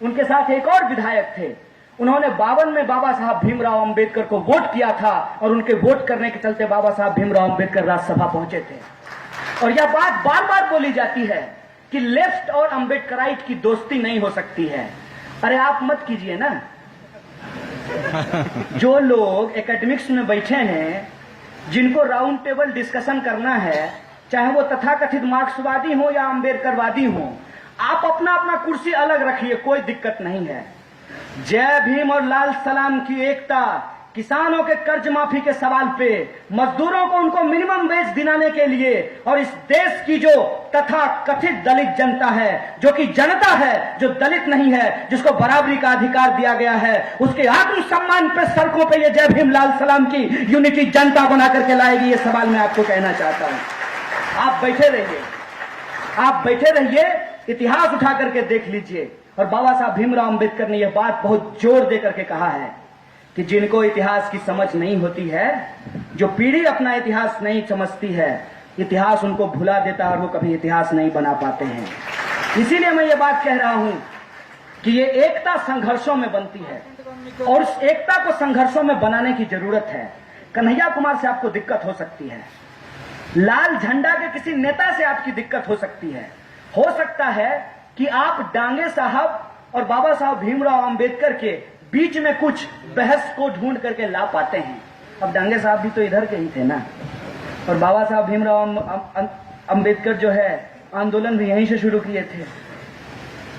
उनके साथ एक और विधायक थे, उन्होंने 52 में बाबा साहब भीमराव अंबेडकर को वोट किया था, और उनके वोट करने के चलते बाबा साहब भीमराव अंबेडकर राज्यसभा पहुंचे थे। और यह बात बार बार बोली जाती है कि लेफ्ट और अंबेडकराइट की दोस्ती नहीं हो सकती है। अरे आप मत कीजिए ना। जो लोग एकेडमिक्स में बैठे हैं, जिनको राउंड टेबल डिस्कशन करना है, चाहे वो तथाकथित मार्क्सवादी हो या अंबेडकरवादी हो, आप अपना अपना कुर्सी अलग रखिए, कोई दिक्कत नहीं है। जय भीम और लाल सलाम की एकता, किसानों के कर्ज माफी के सवाल पे, मजदूरों को उनको मिनिमम वेज दिलाने के लिए, और इस देश की जो तथा कथित दलित जनता है, जो कि जनता है, जो दलित नहीं है, जिसको बराबरी का अधिकार दिया गया है, उसके आत्मसम्मान पे सड़कों पे ये जय भीम लाल सलाम की यूनिटी जनता बना करके लाएगी। ये सवाल मैं आपको कहना चाहता हूं। आप बैठे रहिए, इतिहास उठा करके देख लीजिए। और बाबा साहब भीमराव अंबेडकर ने यह बात बहुत जोर दे करके कहा है कि जिनको इतिहास की समझ नहीं होती है, जो पीढ़ी अपना इतिहास नहीं समझती है, इतिहास उनको भुला देता है और वो कभी इतिहास नहीं बना पाते हैं। इसीलिए मैं ये बात कह रहा हूं कि ये एकता संघर्षों में बनती है, और उस एकता को संघर्षों में बनाने की जरूरत है। कन्हैया कुमार से आपको दिक्कत हो सकती है, लाल झंडा के किसी नेता से आपकी दिक्कत हो सकती है। हो सकता है कि आप डांगे साहब और बाबा साहब भीमराव अंबेडकर के बीच में कुछ बहस को ढूंढ करके ला पाते हैं। अब डांगे साहब भी तो इधर के ही थे ना, और बाबा साहब भीमराव अंबेडकर जो है आंदोलन भी यहीं से शुरू किए थे।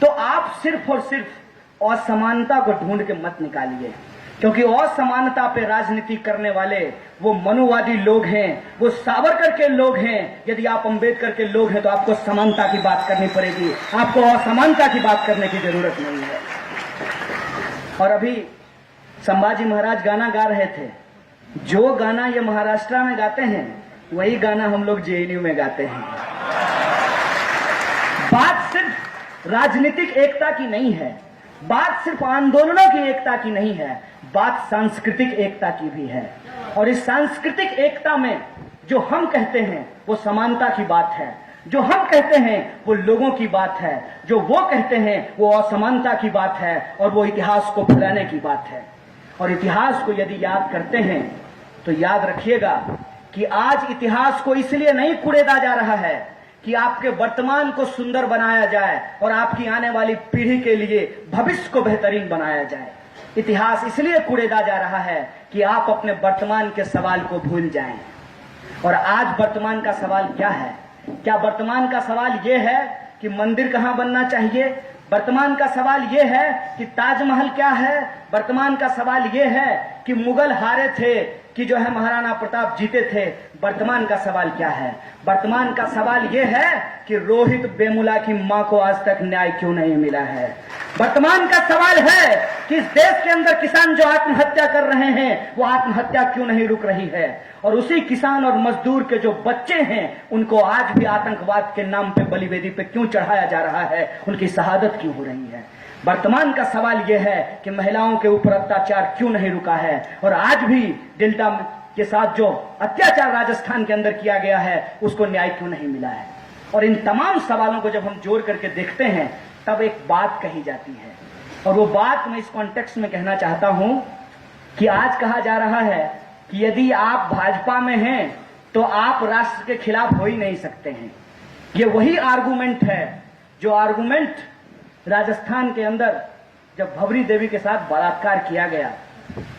तो आप सिर्फ और सिर्फ असमानता को ढूंढ के मत निकालिए, क्योंकि असमानता पे राजनीति करने वाले वो मनुवादी लोग हैं, वो सावरकर के लोग हैं। यदि आप अंबेडकर के लोग हैं तो आपको समानता की बात करनी पड़ेगी, आपको असमानता की बात करने की जरूरत नहीं है। और अभी संभाजी महाराज गाना गा रहे थे, जो गाना ये महाराष्ट्र में गाते हैं वही गाना हम लोग जेएनयू में गाते हैं। बात सिर्फ राजनीतिक एकता की नहीं है, बात सिर्फ आंदोलनों की एकता की नहीं है, बात सांस्कृतिक एकता की भी है। और इस सांस्कृतिक एकता में जो हम कहते हैं वो समानता की बात है, जो हम कहते हैं वो लोगों की बात है, जो वो कहते हैं वो असमानता की बात है, और वो इतिहास को भुलाने की बात है। और इतिहास को यदि याद करते हैं तो याद रखिएगा कि आज इतिहास को इसलिए नहीं कुड़ेदा जा रहा है कि आपके वर्तमान को सुंदर बनाया जाए और आपकी आने वाली पीढ़ी के लिए भविष्य को बेहतरीन बनाया जाए। इतिहास इसलिए कुड़ेदा जा रहा है कि आप अपने वर्तमान के सवाल को भूल जाएं। और आज वर्तमान का सवाल क्या है? क्या वर्तमान का सवाल यह है कि मंदिर कहां बनना चाहिए? वर्तमान का सवाल यह है कि ताजमहल क्या है? वर्तमान का सवाल यह है कि मुगल हारे थे कि जो है महाराणा प्रताप जीते थे? वर्तमान का सवाल क्या है? वर्तमान का सवाल यह है कि रोहित वेमुला की मां को आज तक न्याय क्यों नहीं मिला है? वर्तमान का सवाल है कि इस देश के अंदर किसान जो आत्महत्या कर रहे हैं वो आत्महत्या क्यों नहीं रुक रही है? और उसी किसान और मजदूर के जो बच्चे हैं उनको आज भी आतंकवाद के नाम पे बलिवेदी पे क्यों चढ़ाया जा रहा है? उनकी शहादत क्यों हो रही है? वर्तमान का सवाल यह है कि महिलाओं के ऊपर अत्याचार क्यों नहीं रुका है? और आज भी डेल्टा के साथ जो अत्याचार राजस्थान के अंदर किया गया है उसको न्याय क्यों नहीं मिला है। और इन तमाम सवालों को जब हम जोड़ करके देखते हैं तब एक बात कही जाती है, और वो बात मैं इस कॉन्टेक्स्ट में कहना चाहता हूं कि आज कहा जा रहा है कि यदि आप भाजपा में हैं तो आप राष्ट्र के खिलाफ हो ही नहीं सकते हैं। ये वही आर्गुमेंट है जो आर्गुमेंट राजस्थान के अंदर जब भवरी देवी के साथ बलात्कार किया गया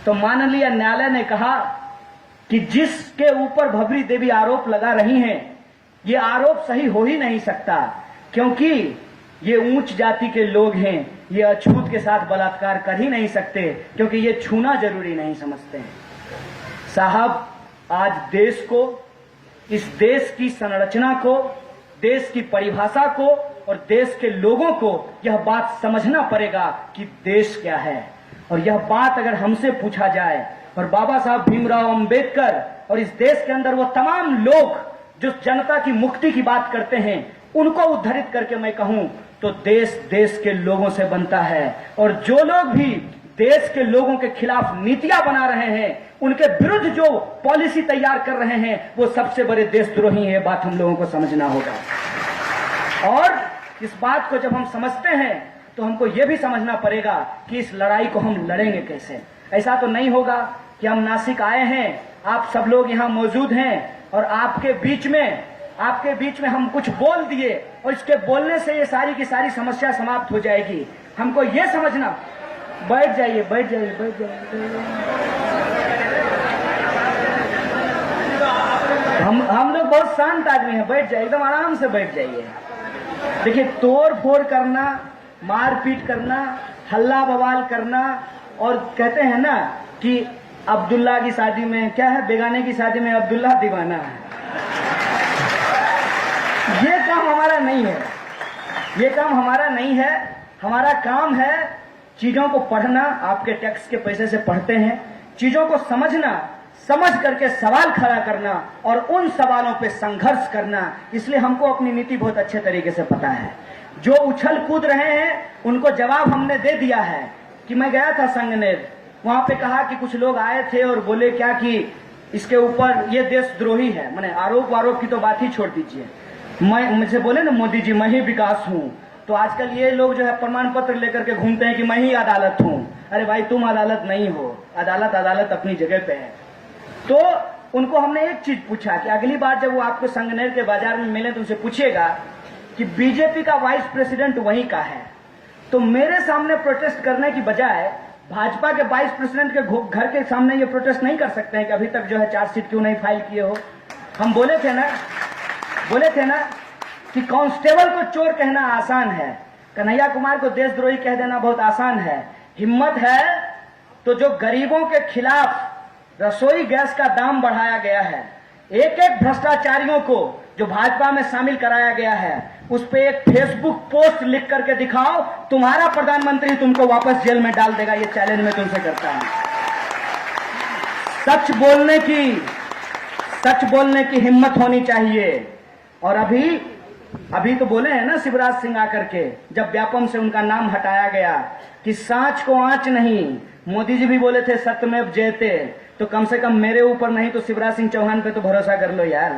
तो माननीय न्यायालय ने कहा कि जिसके ऊपर भवरी देवी आरोप लगा रही हैं ये आरोप सही हो ही नहीं सकता, क्योंकि ये उच्च जाति के लोग हैं, ये अछूत के साथ बलात्कार कर ही नहीं सकते, क्योंकि ये छूना जरूरी नहीं समझते हैं। साहब, आज देश को, इस देश की संरचना को, देश की परिभाषा को और देश के लोगों को यह बात समझना पड़ेगा कि देश क्या है। और यह बात अगर हमसे पूछा जाए और बाबा साहब भीमराव अंबेडकर और इस देश के अंदर वो तमाम लोग जो जनता की मुक्ति की बात करते हैं उनको उद्धृत करके मैं कहूं तो देश देश के लोगों से बनता है, और जो लोग भी देश के लोगों के खिलाफ नीतियां बना रहे हैं, उनके विरुद्ध जो पॉलिसी तैयार कर रहे हैं, वो सबसे बड़े देशद्रोही है। बात हम लोगों को समझना होगा। और इस बात को जब हम समझते हैं तो हमको यह भी समझना पड़ेगा कि इस लड़ाई को हम लड़ेंगे कैसे। ऐसा तो नहीं होगा कि हम नासिक आए हैं, आप सब लोग यहाँ मौजूद हैं और आपके बीच में हम कुछ बोल दिए और इसके बोलने से ये सारी की सारी समस्या समाप्त हो जाएगी। हमको ये समझना, बैठ जाइए। हम लोग बहुत शांत आदमी हैं, बैठ जाइए, एकदम आराम से बैठ जाइए। देखिए, तोड़ फोड़ करना, मारपीट करना, हल्ला बवाल करना, और कहते हैं ना कि अब्दुल्ला की शादी में क्या है, बेगाने की शादी में अब्दुल्ला दीवाना है। ये काम हमारा नहीं है, ये काम हमारा नहीं है। हमारा काम है चीजों को पढ़ना, आपके टैक्स के पैसे से पढ़ते हैं, चीजों को समझना, समझ करके सवाल खड़ा करना और उन सवालों पे संघर्ष करना। इसलिए हमको अपनी नीति बहुत अच्छे तरीके से पता है। जो उछल कूद रहे हैं उनको जवाब हमने दे दिया है। कि मैं गया था संगनेर, वहां पे कहा कि कुछ लोग आए थे और बोले क्या कि इसके ऊपर ये देशद्रोही है। मैंने आरोप की तो बात ही छोड़ दीजिए। मैं मुझसे बोले ना मोदी जी मैं ही विकास हूं, तो आजकल ये लोग जो है प्रमाण पत्र लेकर के घूमते हैं कि मैं ही अदालत हूं। अरे भाई, तुम अदालत नहीं हो, अदालत अपनी जगह पे है। तो उनको हमने एक चीज पूछा कि अगली बार जब वो आपको संगनेर के बाजार में मिले तो उनसे पूछिएगा कि बीजेपी का वाइस प्रेसिडेंट वहीं का है। तो मेरे सामने प्रोटेस्ट करने की बजाय भाजपा के वाइस प्रेसिडेंट के घर के सामने ये प्रोटेस्ट नहीं कर सकते हैं कि अभी तक जो है चार्जशीट क्यों नहीं फाइल किए हो। हम बोले थे ना कि कांस्टेबल को चोर कहना आसान है, कन्हैया कुमार को देशद्रोही कह देना बहुत आसान है। हिम्मत है तो जो गरीबों के खिलाफ रसोई गैस का दाम बढ़ाया गया है, एक एक भ्रष्टाचारियों को जो भाजपा में शामिल कराया गया है, उस पे एक फेसबुक पोस्ट लिख करके दिखाओ, तुम्हारा प्रधानमंत्री तुमको वापस जेल में डाल देगा। ये चैलेंज मैं तुमसे करता हूं। सच बोलने की हिम्मत होनी चाहिए। और अभी तो बोले हैं ना शिवराज सिंह आकर के, जब व्यापम से उनका नाम हटाया गया कि सांच को आंच नहीं। मोदी जी भी बोले थे सत्यमेव जयते, तो कम से कम मेरे ऊपर नहीं तो शिवराज सिंह चौहान पे तो भरोसा कर लो यार।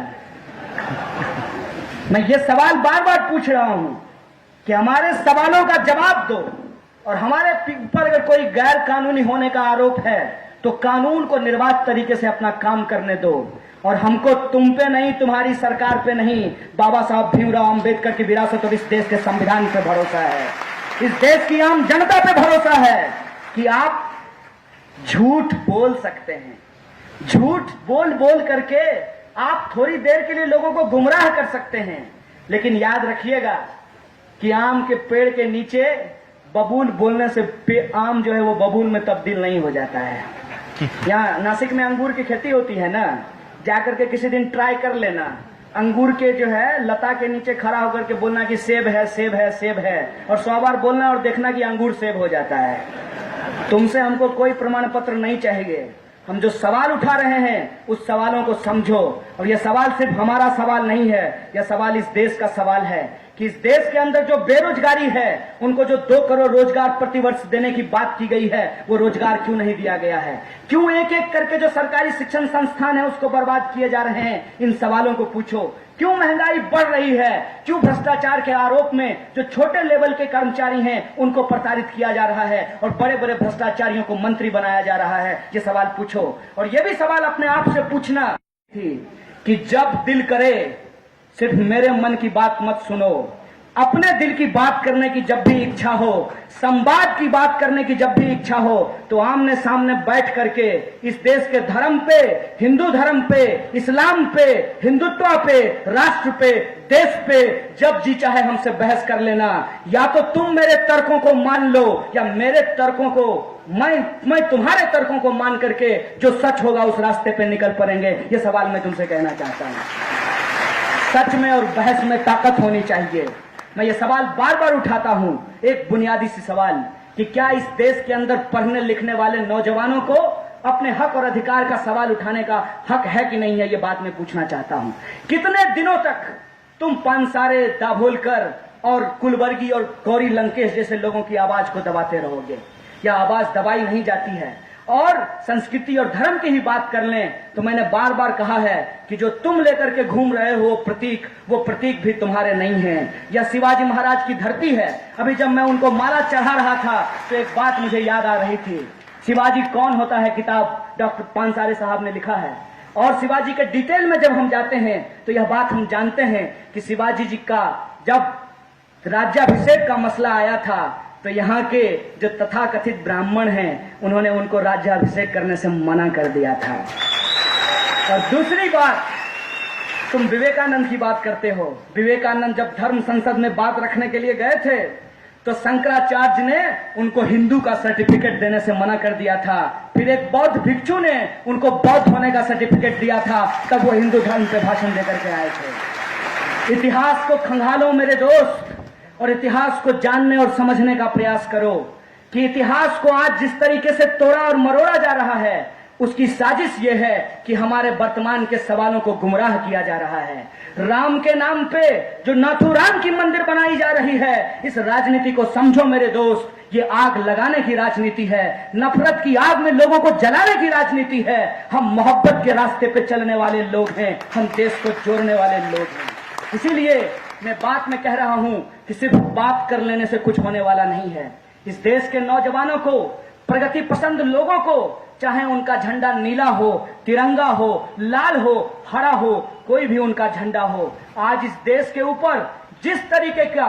मैं ये सवाल बार बार पूछ रहा हूं कि हमारे सवालों का जवाब दो, और हमारे ऊपर अगर कोई गैर कानूनी होने का आरोप है तो कानून को निर्बाध तरीके से अपना काम करने दो। और हमको तुम पे नहीं, तुम्हारी सरकार पे नहीं, बाबा साहब भीमराव अंबेडकर की विरासत और इस देश के संविधान पे भरोसा है। इस देश की आम जनता पे भरोसा है कि आप झूठ बोल सकते हैं। झूठ बोल करके आप थोड़ी देर के लिए लोगों को गुमराह कर सकते हैं, लेकिन याद रखिएगा कि आम के पेड़ के नीचे बबूल बोलने से आम जो है वो बबूल में तब्दील नहीं हो जाता है। यहाँ नासिक में अंगूर की खेती होती है ना, जाकर के किसी दिन ट्राई कर लेना, अंगूर के जो है लता के नीचे खड़ा होकर के बोलना कि सेब है सेब है सेब है, और 100 बार बोलना और देखना कि अंगूर सेब हो जाता है। तुमसे हमको कोई प्रमाण पत्र नहीं चाहिए। हम जो सवाल उठा रहे हैं उस सवालों को समझो, और यह सवाल सिर्फ हमारा सवाल नहीं है, यह सवाल इस देश का सवाल है। कि इस देश के अंदर जो बेरोजगारी है उनको जो 2 करोड़ रोजगार प्रतिवर्ष देने की बात की गई है वो रोजगार क्यों नहीं दिया गया है? क्यों एक एक करके जो सरकारी शिक्षण संस्थान है उसको बर्बाद किए जा रहे हैं? इन सवालों को पूछो। क्यों महंगाई बढ़ रही है? क्यों भ्रष्टाचार के आरोप में जो छोटे लेवल के कर्मचारी हैं उनको प्रताड़ित किया जा रहा है और बड़े बड़े भ्रष्टाचारियों को मंत्री बनाया जा रहा है? ये सवाल पूछो। और ये भी सवाल अपने आप से पूछना कि जब दिल करे सिर्फ मेरे मन की बात मत सुनो, अपने दिल की बात करने की जब भी इच्छा हो, संवाद की बात करने की जब भी इच्छा हो, तो आमने सामने बैठ करके इस देश के धर्म पे, हिंदू धर्म पे, इस्लाम पे, हिंदुत्व पे, राष्ट्र पे, देश पे जब जी चाहे हमसे बहस कर लेना। या तो तुम मेरे तर्कों को मान लो या मेरे तर्कों को मैं तुम्हारे तर्कों को मान करके जो सच होगा उस रास्ते पे निकल पड़ेंगे। ये सवाल मैं तुमसे कहना चाहता हूं। सच में और बहस में ताकत होनी चाहिए। मैं ये सवाल बार बार उठाता हूं, एक बुनियादी सी सवाल कि क्या इस देश के अंदर पढ़ने लिखने वाले नौजवानों को अपने हक और अधिकार का सवाल उठाने का हक है कि नहीं है? ये बात मैं पूछना चाहता हूं। कितने दिनों तक तुम पानसारे, दाभोलकर और कुलवर्गी और गौरी लंकेश जैसे लोगों की आवाज को दबाते रहोगे? यह आवाज दबाई नहीं जाती है। और संस्कृति और धर्म की ही बात कर लें तो मैंने बार बार कहा है कि जो तुम लेकर के घूम रहे हो वो प्रतीक भी तुम्हारे नहीं हैं। यह शिवाजी महाराज की धरती है। अभी जब मैं उनको माला चढ़ा रहा था तो एक बात मुझे याद आ रही थी। शिवाजी कौन होता है किताब डॉक्टर पानसारे साहब ने लिखा है, और शिवाजी के डिटेल में जब हम जाते हैं तो यह बात हम जानते हैं कि शिवाजी जी का जब राज्याभिषेक का मसला आया था तो यहाँ के जो तथाकथित ब्राह्मण हैं उन्होंने उनको राज्याभिषेक करने से मना कर दिया था। और दूसरी बात, तुम विवेकानंद की बात करते हो। विवेकानंद जब धर्म संसद में बात रखने के लिए गए थे तो शंकराचार्य ने उनको हिंदू का सर्टिफिकेट देने से मना कर दिया था। फिर एक बौद्ध भिक्षु ने उनको बौद्ध होने का सर्टिफिकेट दिया था, तब वो हिंदू धर्म पे भाषण देकर के आए थे। इतिहास को खंगालो मेरे दोस्त, और इतिहास को जानने और समझने का प्रयास करो कि इतिहास को आज जिस तरीके से तोड़ा और मरोड़ा जा रहा है उसकी साजिश यह है कि हमारे वर्तमान के सवालों को गुमराह किया जा रहा है। राम के नाम पे जो नाथुराम की मंदिर बनाई जा रही है, इस राजनीति को समझो मेरे दोस्त। ये आग लगाने की राजनीति है, नफरत की आग में लोगों को जलाने की राजनीति है। हम मोहब्बत के रास्ते पे चलने वाले लोग हैं, हम देश को जोड़ने वाले लोग हैं। इसीलिए मैं बात में कह रहा हूं कि सिर्फ बात कर लेने से कुछ होने वाला नहीं है। इस देश के नौजवानों को, प्रगति पसंद लोगों को, चाहे उनका झंडा नीला हो, तिरंगा हो, लाल हो, हरा हो, कोई भी उनका झंडा हो, आज इस देश के ऊपर जिस तरीके का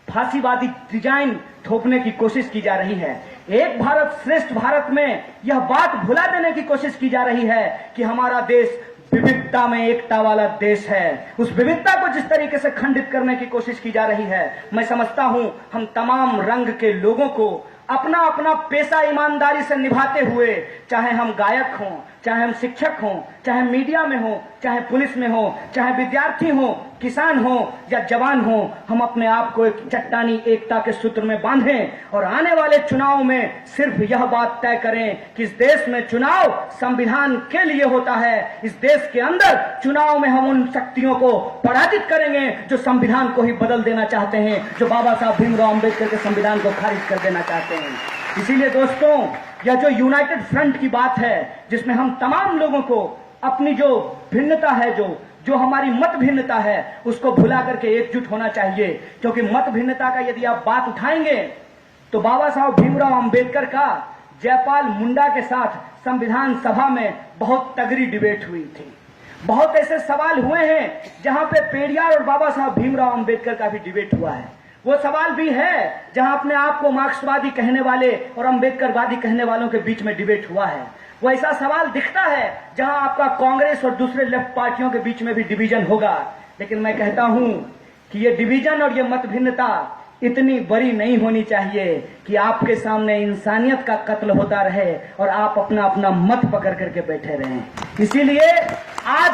फांसीवादी डिजाइन थोपने की कोशिश की जा रही है, एक भारत श्रेष्ठ भारत में यह बात भुला देने की कोशिश की जा रही है कि हमारा देश विविधता में एकता वाला देश है। उस विविधता को जिस तरीके से खंडित करने की कोशिश की जा रही है, मैं समझता हूं हम तमाम रंग के लोगों को अपना अपना पेशा ईमानदारी से निभाते हुए, चाहे हम गायक हों, चाहे हम शिक्षक हों, चाहे मीडिया में हो, चाहे पुलिस में हो, चाहे विद्यार्थी हो, किसान हो या जवान हो, हम अपने आप को एक चट्टानी एकता के सूत्र में बांधें और आने वाले चुनाव में सिर्फ यह बात तय करें कि इस देश में चुनाव संविधान के लिए होता है। इस देश के अंदर चुनाव में हम उन शक्तियों को पराजित करेंगे जो संविधान को ही बदल देना चाहते हैं, जो बाबा साहब भीमराव अम्बेडकर के संविधान को खारिज कर देना चाहते हैं। इसीलिए दोस्तों, यह जो यूनाइटेड फ्रंट की बात है, जिसमें हम तमाम लोगों को अपनी जो भिन्नता है, जो हमारी मत भिन्नता है, उसको भुला करके एकजुट होना चाहिए। क्योंकि मत भिन्नता का यदि आप बात उठाएंगे तो बाबा साहब भीमराव अम्बेडकर का जयपाल मुंडा के साथ संविधान सभा में बहुत तगड़ी डिबेट हुई थी। बहुत ऐसे सवाल हुए हैं जहां पे पेरियार और बाबा साहब भीमराव अम्बेडकर का भी डिबेट हुआ है। वो सवाल भी है जहां अपने आप को मार्क्सवादी कहने वाले और अम्बेडकरवादी कहने वालों के बीच में डिबेट हुआ है। वो ऐसा सवाल दिखता है जहां आपका कांग्रेस और दूसरे लेफ्ट पार्टियों के बीच में भी डिवीजन होगा। लेकिन मैं कहता हूं कि ये डिवीजन और ये मत भिन्नता इतनी बड़ी नहीं होनी चाहिए कि आपके सामने इंसानियत का कत्ल होता रहे और आप अपना अपना मत पकड़ करके बैठे रहें। इसीलिए आज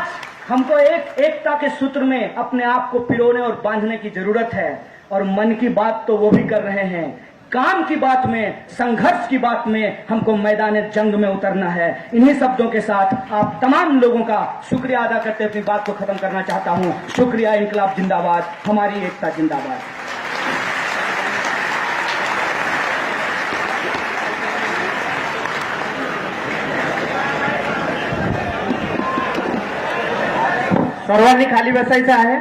हमको एकता के सूत्र में अपने आप को पिरोने और बांधने की जरूरत है। और मन की बात तो वो भी कर रहे हैं, काम की बात में, संघर्ष की बात में हमको मैदान जंग में उतरना है। इन्हीं शब्दों के साथ आप तमाम लोगों का शुक्रिया अदा करते अपनी बात को खत्म करना चाहता हूं। शुक्रिया। इनकलाब जिंदाबाद, हमारी एकता जिंदाबाद। सर्वांनी खाली बसायचं आहे,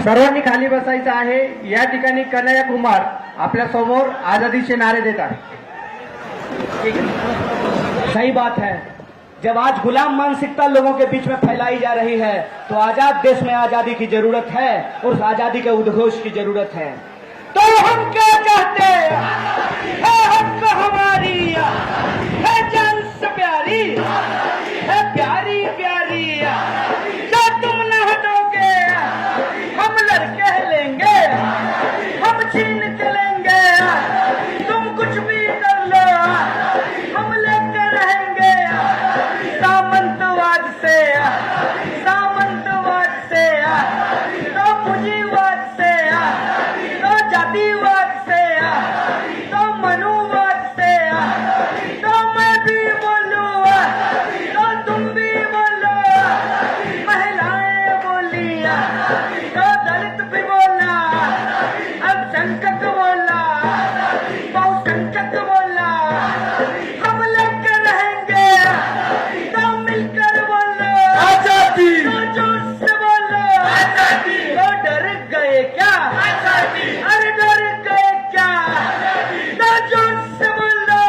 सर्वांनी खाली बसायचं आहे। या ठिकाणी कन्हैया कुमार आपल्या समोर आजादीचे नारे देतात। सही बात है। जब आज गुलाम मानसिकता लोगों के बीच में फैलाई जा रही है तो आजाद देश में आजादी की जरूरत है और उस आजादी के उद्घोष की जरूरत है। तो हम क्या चाहते हैं? है हक हमारी, है जान से प्यारी, है प्यारी प्यारी। जो तुम न हटोगे हम लड़के लेंगे, हम छीन के लेंगे। तुम कुछ भी कर लो हम लेके रहेंगे। सामंतवाद से, सामंतवाद से, तो पूंजीवाद से, तो जातिवाद से, तो मनुवाद से, तो मैं भी बोलूं तो तुम भी बोलो। महिलाएं बोली तो दलित भी बोला, अल्पसंख्यक बोला, बहुसंख्यक बोला। हम लेकर रहेंगे तो मिलकर बोलो आजादी, तो जोर से बोलो आजादी। तो डर गए क्या आजादी, अरे डर गए क्या? तो जोर से बोलो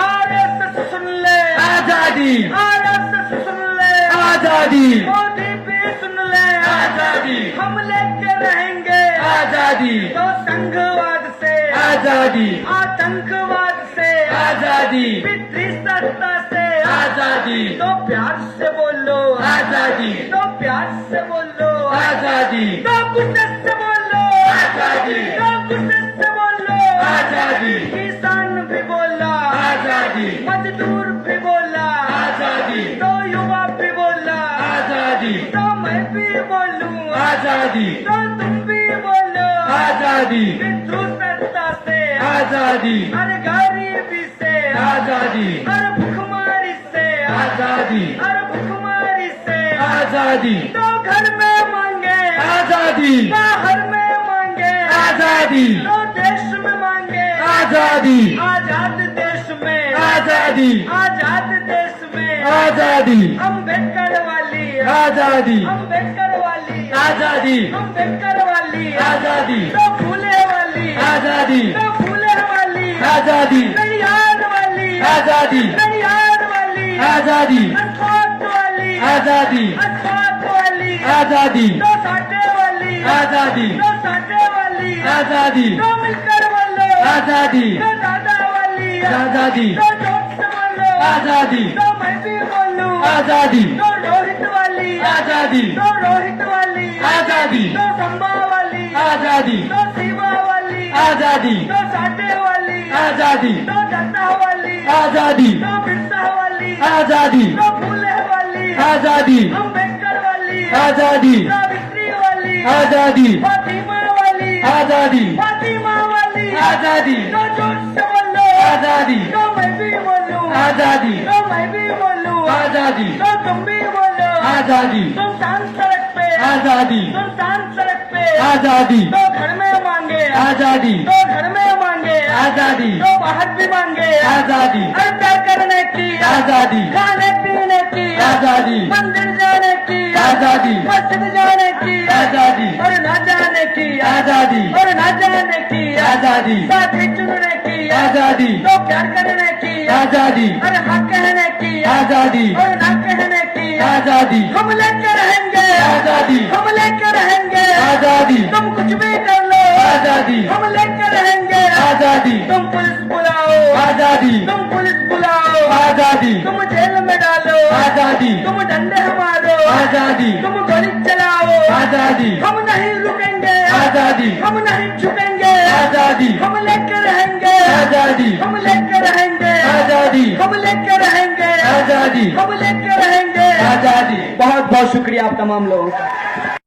आरएसएस सुन ले आजादी, आरएसएस सुन ले आजादी, मोदी भी सुन ले आजादी। हम लेकर रहेंगे आजादी, तो संघवाद से आजादी, आतंकवाद से आजादी, पितृ सत्ता से आजादी। तो प्यार से बोलो आजादी, तो प्यार से बोलो आजादी, तो गुस्से से बोलो आजादी, तो गुस्से से बोलो आजादी। किसान भी बोला आजादी, मजदूर भी बोला आजादी, तो युवा भी बोला आजादी, तो मैं भी बोलूं आजादी, तो तुम भी बोलो आजादी। पितृ सत्ता से आजादी, अरे गरीबी से आजादी, अरे भुखमरी से आजादी, अरे भुखमरी से आजादी। तो घर में मांगे आजादी, बाहर में मांगे आजादी, तो देश में मांगे आजादी, आजाद देश में आजादी, आजाद देश में आजादी। अम्बेडकर वाली आजादी, अम्बेडकर वाली आजादी, अम्बेडकर वाली आजादी, तो फूले वाली आजादी, तो फूले वाली आजादी, नैयार वाली आजादी, नैयार वाली आजादी, अस्फात वाली आजादी, अस्फात वाली आजादी, तो साटे वाली आजादी, तो साटे वाली आजादी, तो मिलकर बोलो आजादी, तो दादा वाली आजादी, तो जोत से बोलो आजादी, तो मैं भी बोलूं आजादी, तो रोहित वाली आजादी, तो रोहित वाली आजादी, तो संभा वाली आजादी, तो शिवा वाली आजादी, तो साटे वाली आजादी, तो दत्ता वाली आजादी, तो बिरसा वाली आजादी, तो फूले वाली आजादी, अम्बेडकर वाली आजादी, सावित्री वाली आजादी, फातिमा वाली आजादी, फातिमा वाली आजादी, तो जोर से बोलो आजादी, तो मैं भी बोलूं आजादी, तो मैं भी बोलूं आजादी, तो तुम भी बोलो आजादी। तुम शांत सड़क पे आजादी, तुम शांत सड़क पे आजादी, तो घर में मांगे आजादी, तो घर में मांगे आजादी, तो बाहर भी मांगे आजादी। अरे प्यार करने की आजादी, खाने पीने की आजादी, मंदिर जाने की आजादी, मस्जिद जाने की आजादी, और न जाने की आजादी, और न जाने की आजादी, साथी चुनने की आजादी, तो प्यार करने की आजादी, अरे हाँ कहने की आजादी, और ना कहने की आजादी। हम लेकर रहेंगे आजादी, हम लेकर रहेंगे आजादी, तुम कुछ भी कर लो आजादी, हम लेकर रहेंगे आजादी। तुम पुलिस बुलाओ आजादी, तुम पुलिस बुलाओ आजादी, तुम जेल में डालो आजादी, तुम डंडे मारो आजादी, तुम गोली चलाओ आजादी, हम नहीं रुकेंगे आजादी, हम नहीं झुकेंगे आजादी, हम लेकर रहेंगे आजादी, हम लेकर रहेंगे आजादी, हम लेकर रहेंगे आजादी, हम लेकर रहेंगे आजादी। बहुत बहुत शुक्रिया आप तमाम लोगों का।